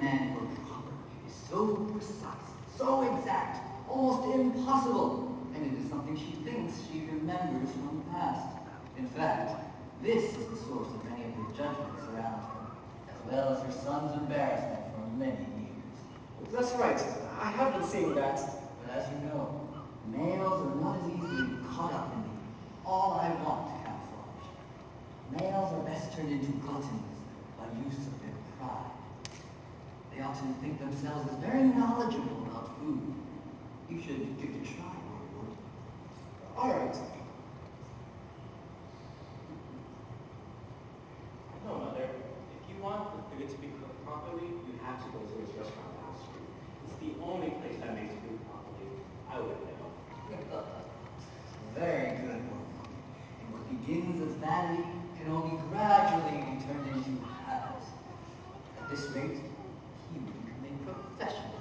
demand for proper is so precise, so exact, almost impossible, and it is something she thinks she remembers from the past. In fact, this is the source of many of the judgments around her, as well as her son's embarrassment for many years. That's right. I have been seeing that. But as you know, males are not as easily caught up in the all I want camouflage. Males are best turned into gluttons by use of their pride. They often think themselves as very knowledgeable about food. You should give it a try, Wormwood. All right. No, Mother. If you want the food to be cooked properly, you have to go to this restaurant down the street. It's the only place that makes food properly. I would know. Very good, Wormwood. And what begins as vanity can only gradually be turned into habit. At this rate, he will become a professional.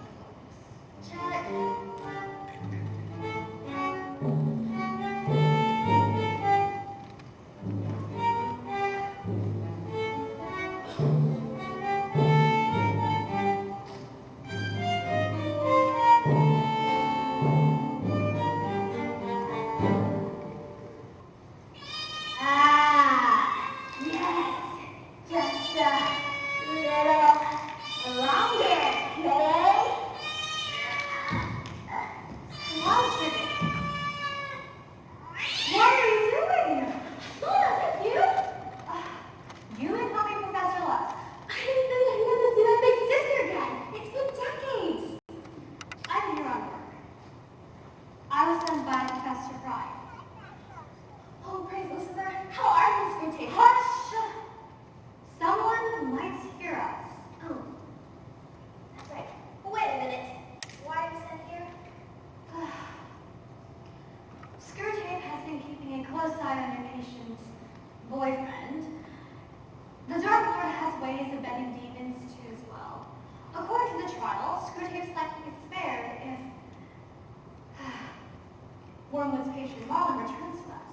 Wormwood's patient Marlin returns to us.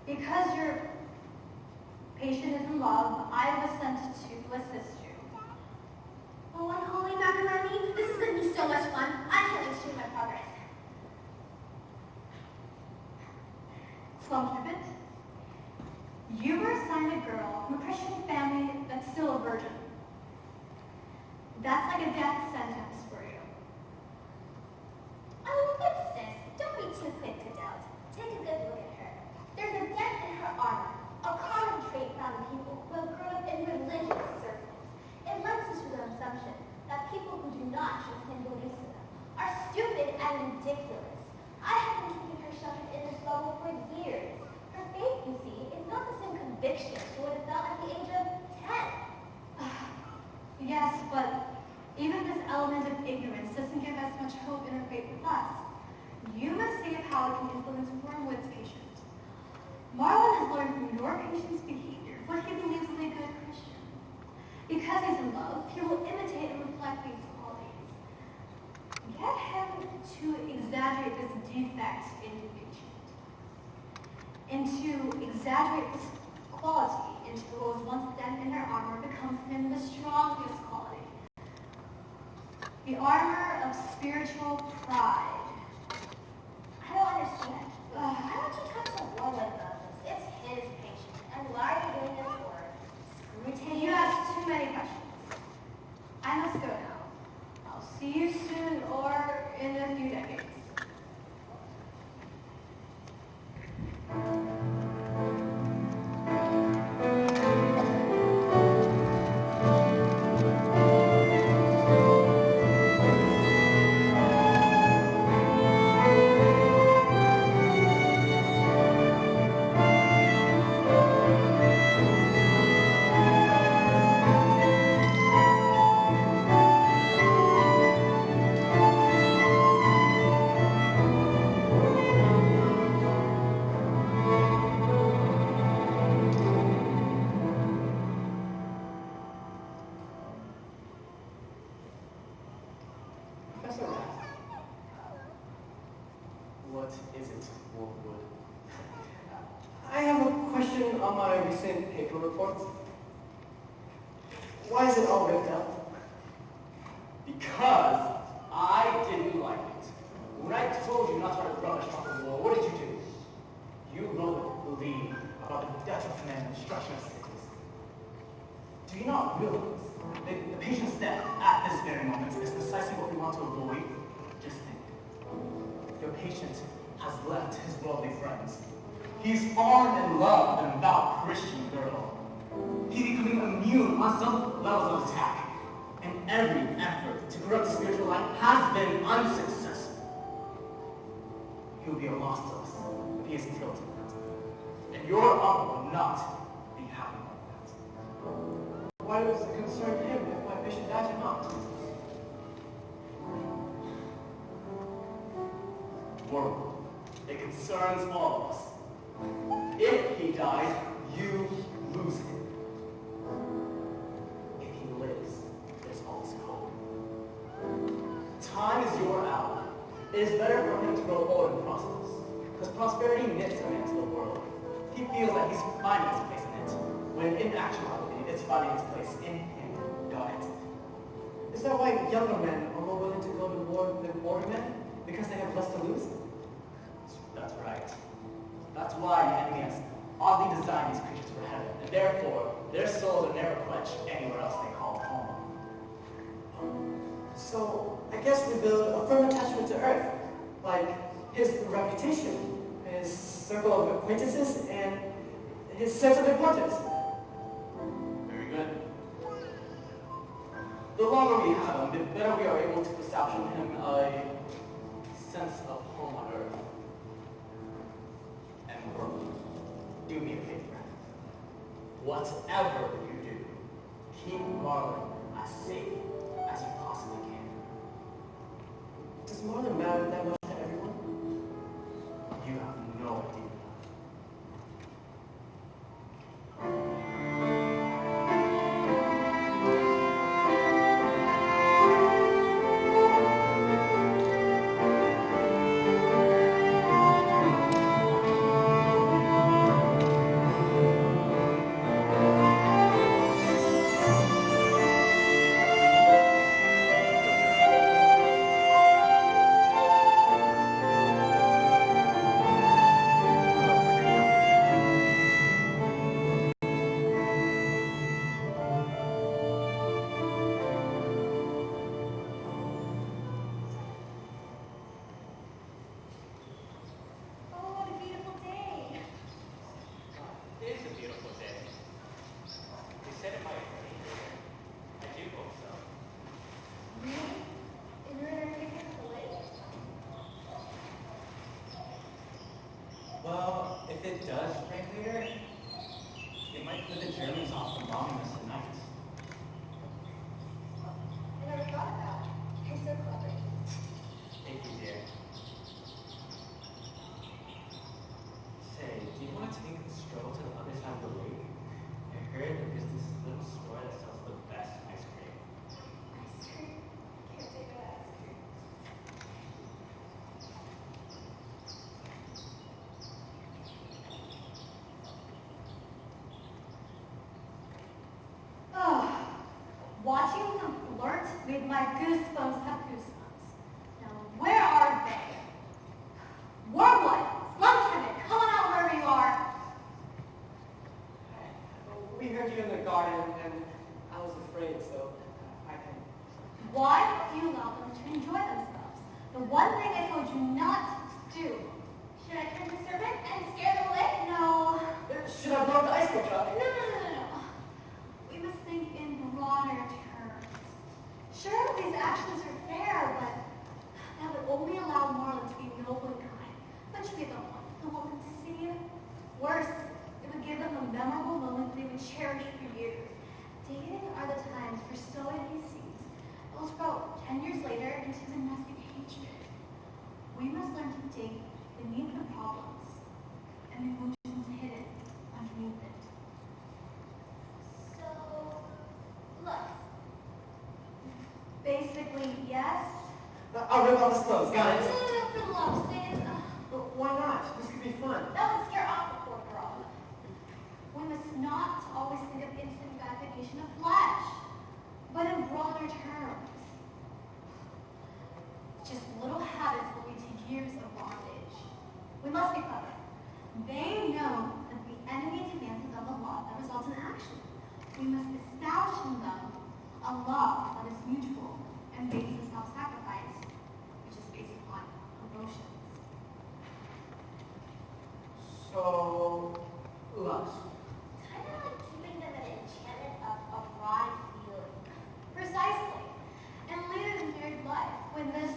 Because your patient is in love, I was sent to assist you. Oh, unholy macaroni, this is going to be so much fun. I can't wait to show my progress. Slumped you were assigned a girl from a Christian family that's still a virgin. That's like a death sentence for you. Oh, look, sis. Don't be too quick to doubt. Take a good look at her. There's a dent in her armor, a common trait found in people who have grown up in religious circles. It lends us to the assumption that people who do not share the same beliefs as them are stupid and ridiculous. I have been keeping her sheltered in this bubble for years. Her faith, you see, is not the same conviction she would have felt at the age of 10. Yes, but even this element of ignorance doesn't give us much hope in her faith with us. You must see how it can influence Wormwood's patient. Marlon has learned from your patient's behavior what he believes is a good Christian. Because he's in love, he will imitate and reflect these qualities. Get him to exaggerate this defect in the patient, and to exaggerate this quality until what was once dent in her armor becomes in the strongest quality. The armor of spiritual pride. I don't understand. Why don't you talk to Wormwood about this? It's his patient. And why are you doing this for? Screwtape? You asked too many questions. I must go now. I'll see you soon or in a few decades. Professor Rath, what is it, Wormwood? I have a question on my recent paper report. Why is it all ripped up? Because I didn't like it. When I told you not to write rubbish about the war, what did you do? You wrote a lead about the death of men and destruction of cities. Do you not realize that the patient's death at this very moment is precisely what we want to avoid? Just think. Your patient has left his worldly friends. He's fallen in love with an devout Christian girl. He's becoming immune on some levels of attack. And every effort to corrupt his spiritual life has been unsuccessful. He will be a loss to us if he is killed tonight. And your uncle will not be happy about that. Why does it concern him if my patient dies or not? World, it concerns all of us. If he dies, you lose him. If he lives, there's always hope. Time is your ally. It is better for him to grow old and prosperous, because prosperity knits him into the world. He feels that he's finding his place in it, when in actuality, it's finding its place in him. Got it? Is that why younger men are more willing to go to war than older men? Because they have less to lose? That's right. That's why the enemy has oddly designed these creatures for heaven, and therefore, their souls are never quenched anywhere else they call home. So, I guess we build a firm attachment to Earth, like his reputation, his circle of acquaintances, and his sense of importance. Very good. The longer we have him, the better we are able to establish in him a sense of home on Earth. And do me a favor. Whatever you do, keep Marlon as safe as you possibly can. Does Marlon matter that much to everyone? You have no idea. Well, if it does rain later, it might put the Germans off from bombing us tonight. I never thought of that. You're so clever. Thank you, dear. Say, do you want to take a stroll to the other side of the lake? I heard that there's this little store that sells the best ice cream. Ice cream? Can't take no ice cream. Oh, watching them flirt made my goosebumps have goosebumps. Now, where are they? Warwood, Slumshriven, come on out wherever you are. We heard you in the garden, and I was afraid, so I can. Why don't you allow them to enjoy themselves? The one thing I told you not to do. Should I turn the servant and scare them away? No. Should I blow up the ice cream truck? No. We must think in broader terms. Sure, these actions are fair, but that would only allow Marlon to be noble and kind, which we don't want someone to see. Worse, it would give them a memorable moment they would cherish for years. Dating are the times for sowing these seeds. It will sprout 10 years later into domestic hatred. We must learn to date beneath the problems and the emotions hidden underneath it. So, look. Basically, yes. I'll rip off his clothes, got it? For the love sake. But why not? This could be fun. That would scare off the poor girl. We must not always think of instant gratification of flesh, but in broader terms. We must be clever. They know that the enemy demands of a law that results in action. We must establish in them a law that is mutual and based on self-sacrifice, which is based upon emotions. So, lust. Kind of like giving them an enchantment of erotic feeling. Precisely. And later in married life, when this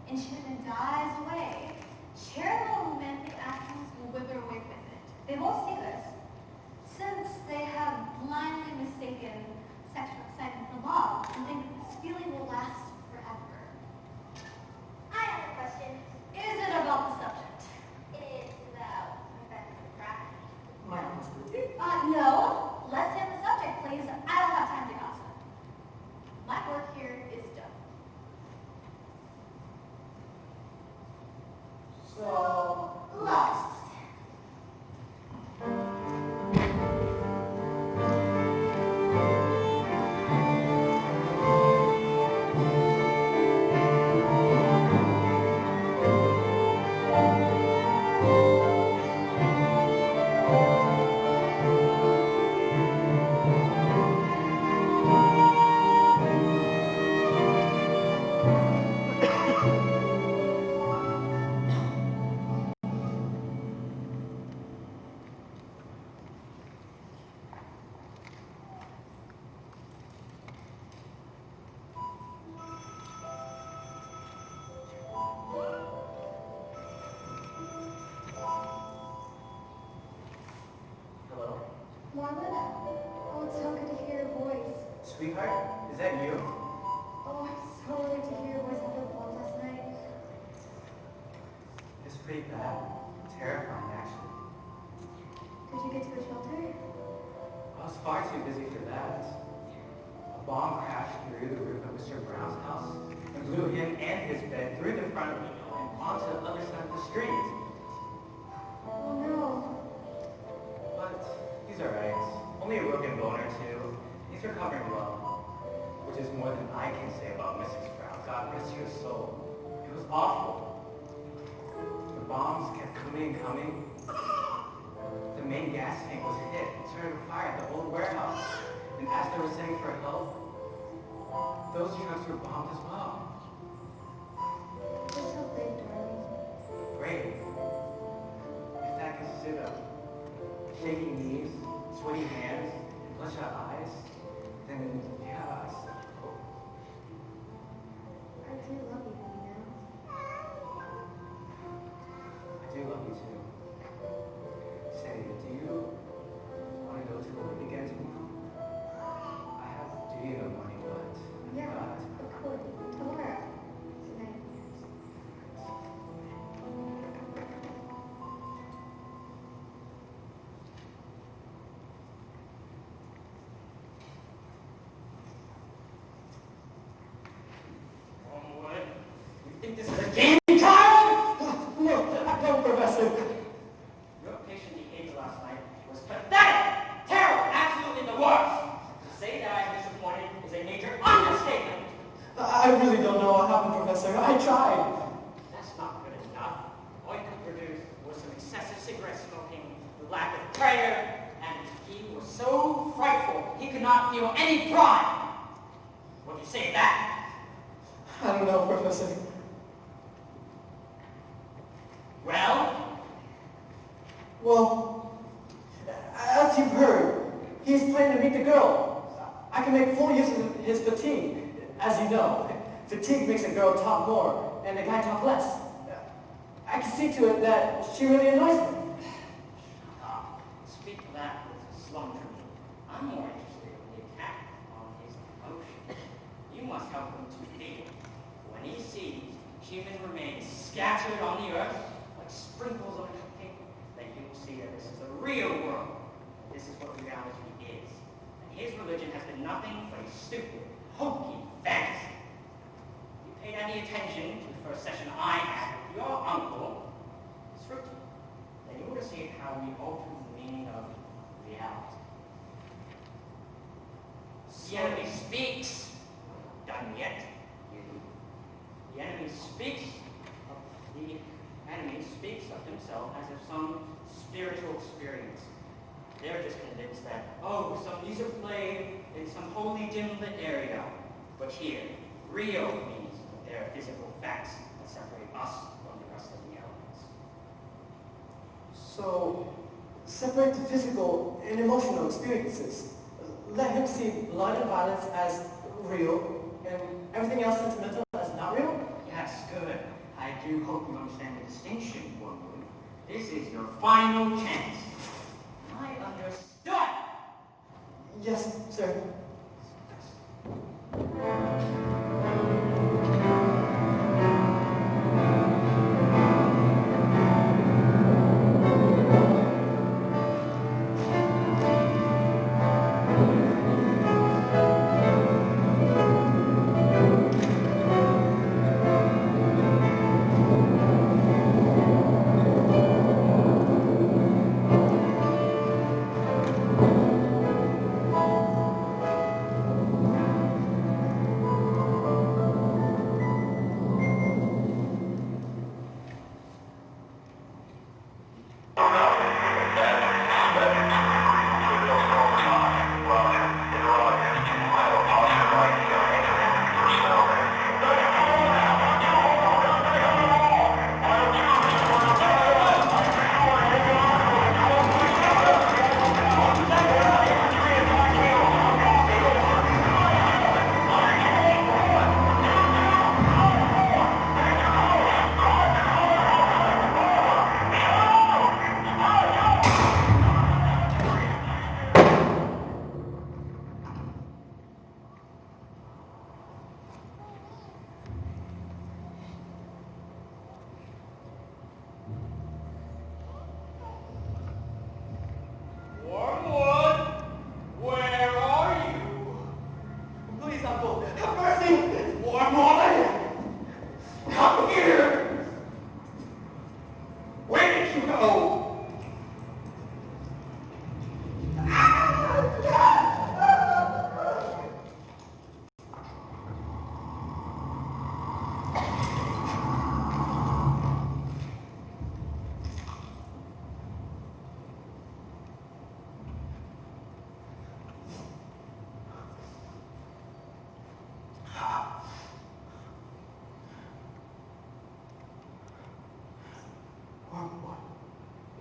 enchantment dies away, charitable romantic actions will wither away with it. They won't see this, since they have blindly mistaken sexual excitement for love and think this feeling will last forever. I have a question. Is it about the subject? It is about Professor Pratt. My Uncle Screwtape. No. Let's hit the subject, please. I don't have time to gossip. My work here is done. So, Lust. Hello? Marlon? Oh, it's so good to hear your voice. Sweetheart, is that you? Oh, I'm so relieved to hear your voice after the ball last night. It's pretty bad. Terrifying, actually. Did you get to the shelter? I was far too busy for that. A bomb crashed through the roof of Mr. Brown's house and blew him and his bed through the front of the building onto the other side of the street. Oh no. But he's alright. Only a broken bone or two. He's recovering well. Which is more than I can say about Mrs. Brown. God rest her soul. It was awful. The bombs kept coming and coming. The main gas tank was hit and started a fire at the old warehouse. And as they were sending for help, those trucks were bombed as well. You're so brave, darling. Brave. If that consisted of shaking knees, sweaty hands, and bloodshot eyes, then yeah, I suppose. I do love you, baby, now. I do love you too. Say, do you want to go to the lake again tomorrow? I have duty in the morning, but Yeah, but of course. Tomorrow. Good night. Homewood, you think this is a game, child? No, Professor. Your patient behavior last night was pathetic, terrible, absolutely the worst. To say that I'm disappointed is a major understatement. I really don't know what happened, Professor. I tried. That's not good enough. All you could produce was some excessive cigarette smoking, lack of prayer, and he was so frightful he could not feel any pride. What do you say to that? I don't know, Professor. Well, Well, as you've heard, he's planning to meet the girl. I can make full use of his fatigue. As you know, fatigue makes a girl talk more and a guy talk less. I can see to it that she really annoys me. speak of that with slum for me. I'm more interested in the attack on his emotions. You must help him to feel. When he sees human remains scattered on the earth like sprinkles on a paper, then he will see that this is a real world. This is what reality is. And his religion has been nothing but a stupid, hokey fantasy. If you paid any attention to the first session I had with your uncle, Screwtape, then you would have seen how we alter the meaning of reality. The enemy speaks. Not done yet. The enemy speaks of the enemy speaks of himself as of some spiritual experience. They're just convinced that, oh, some music played in some holy dim-lit area. But here, real means that there are physical facts that separate us from the rest of the elements. So, separate the physical and emotional experiences. Let him see blood and violence as real, and everything else sentimental as not real? Yes, good. I do hope you understand the distinction, Wormwood. This is your final chance. I understood! Yes, sir.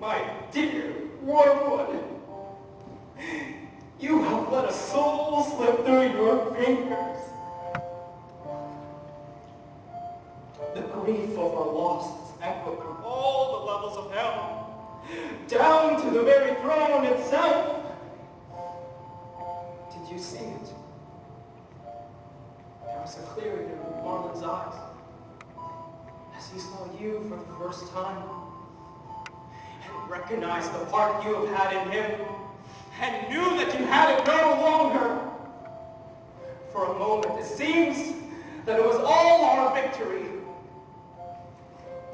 My dear Wormwood, you have let a soul slip through your fingers. The grief of our loss is echoed from all the levels of hell, down to the very throne itself. Did you see it? There was a clarity in Marlon's eyes as he saw you for the first time. Recognized the part you have had in him, and knew that you had it no longer. For a moment, it seems that it was all our victory.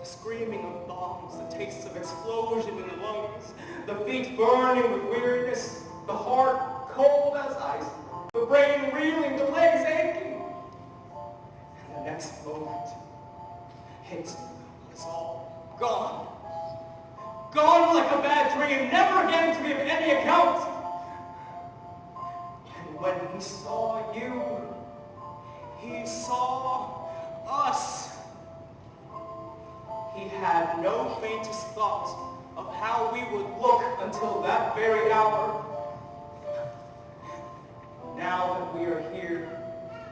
The screaming of bombs, the taste of explosion in the lungs, the feet burning with weariness, the heart cold as ice, the brain reeling, the legs aching. And the next moment, it's all gone. Gone like a bad dream, never again to be of any account. And when he saw you, he saw us. He had no faintest thought of how we would look until that very hour. Now that we are here,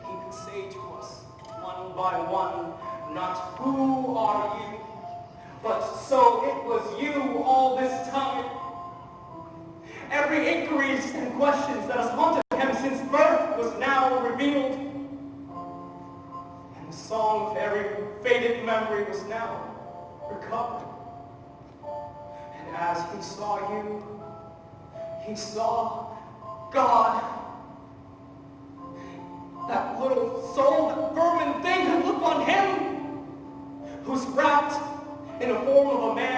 he can say to us, one by one, not who are you, but so it was you all this time. Every inquiries and questions that has haunted him since birth was now revealed. And the song of every faded memory was now recovered. And as he saw you, he saw God. That little soul, that vermin thing could look on him, who's wrapped in the form of a man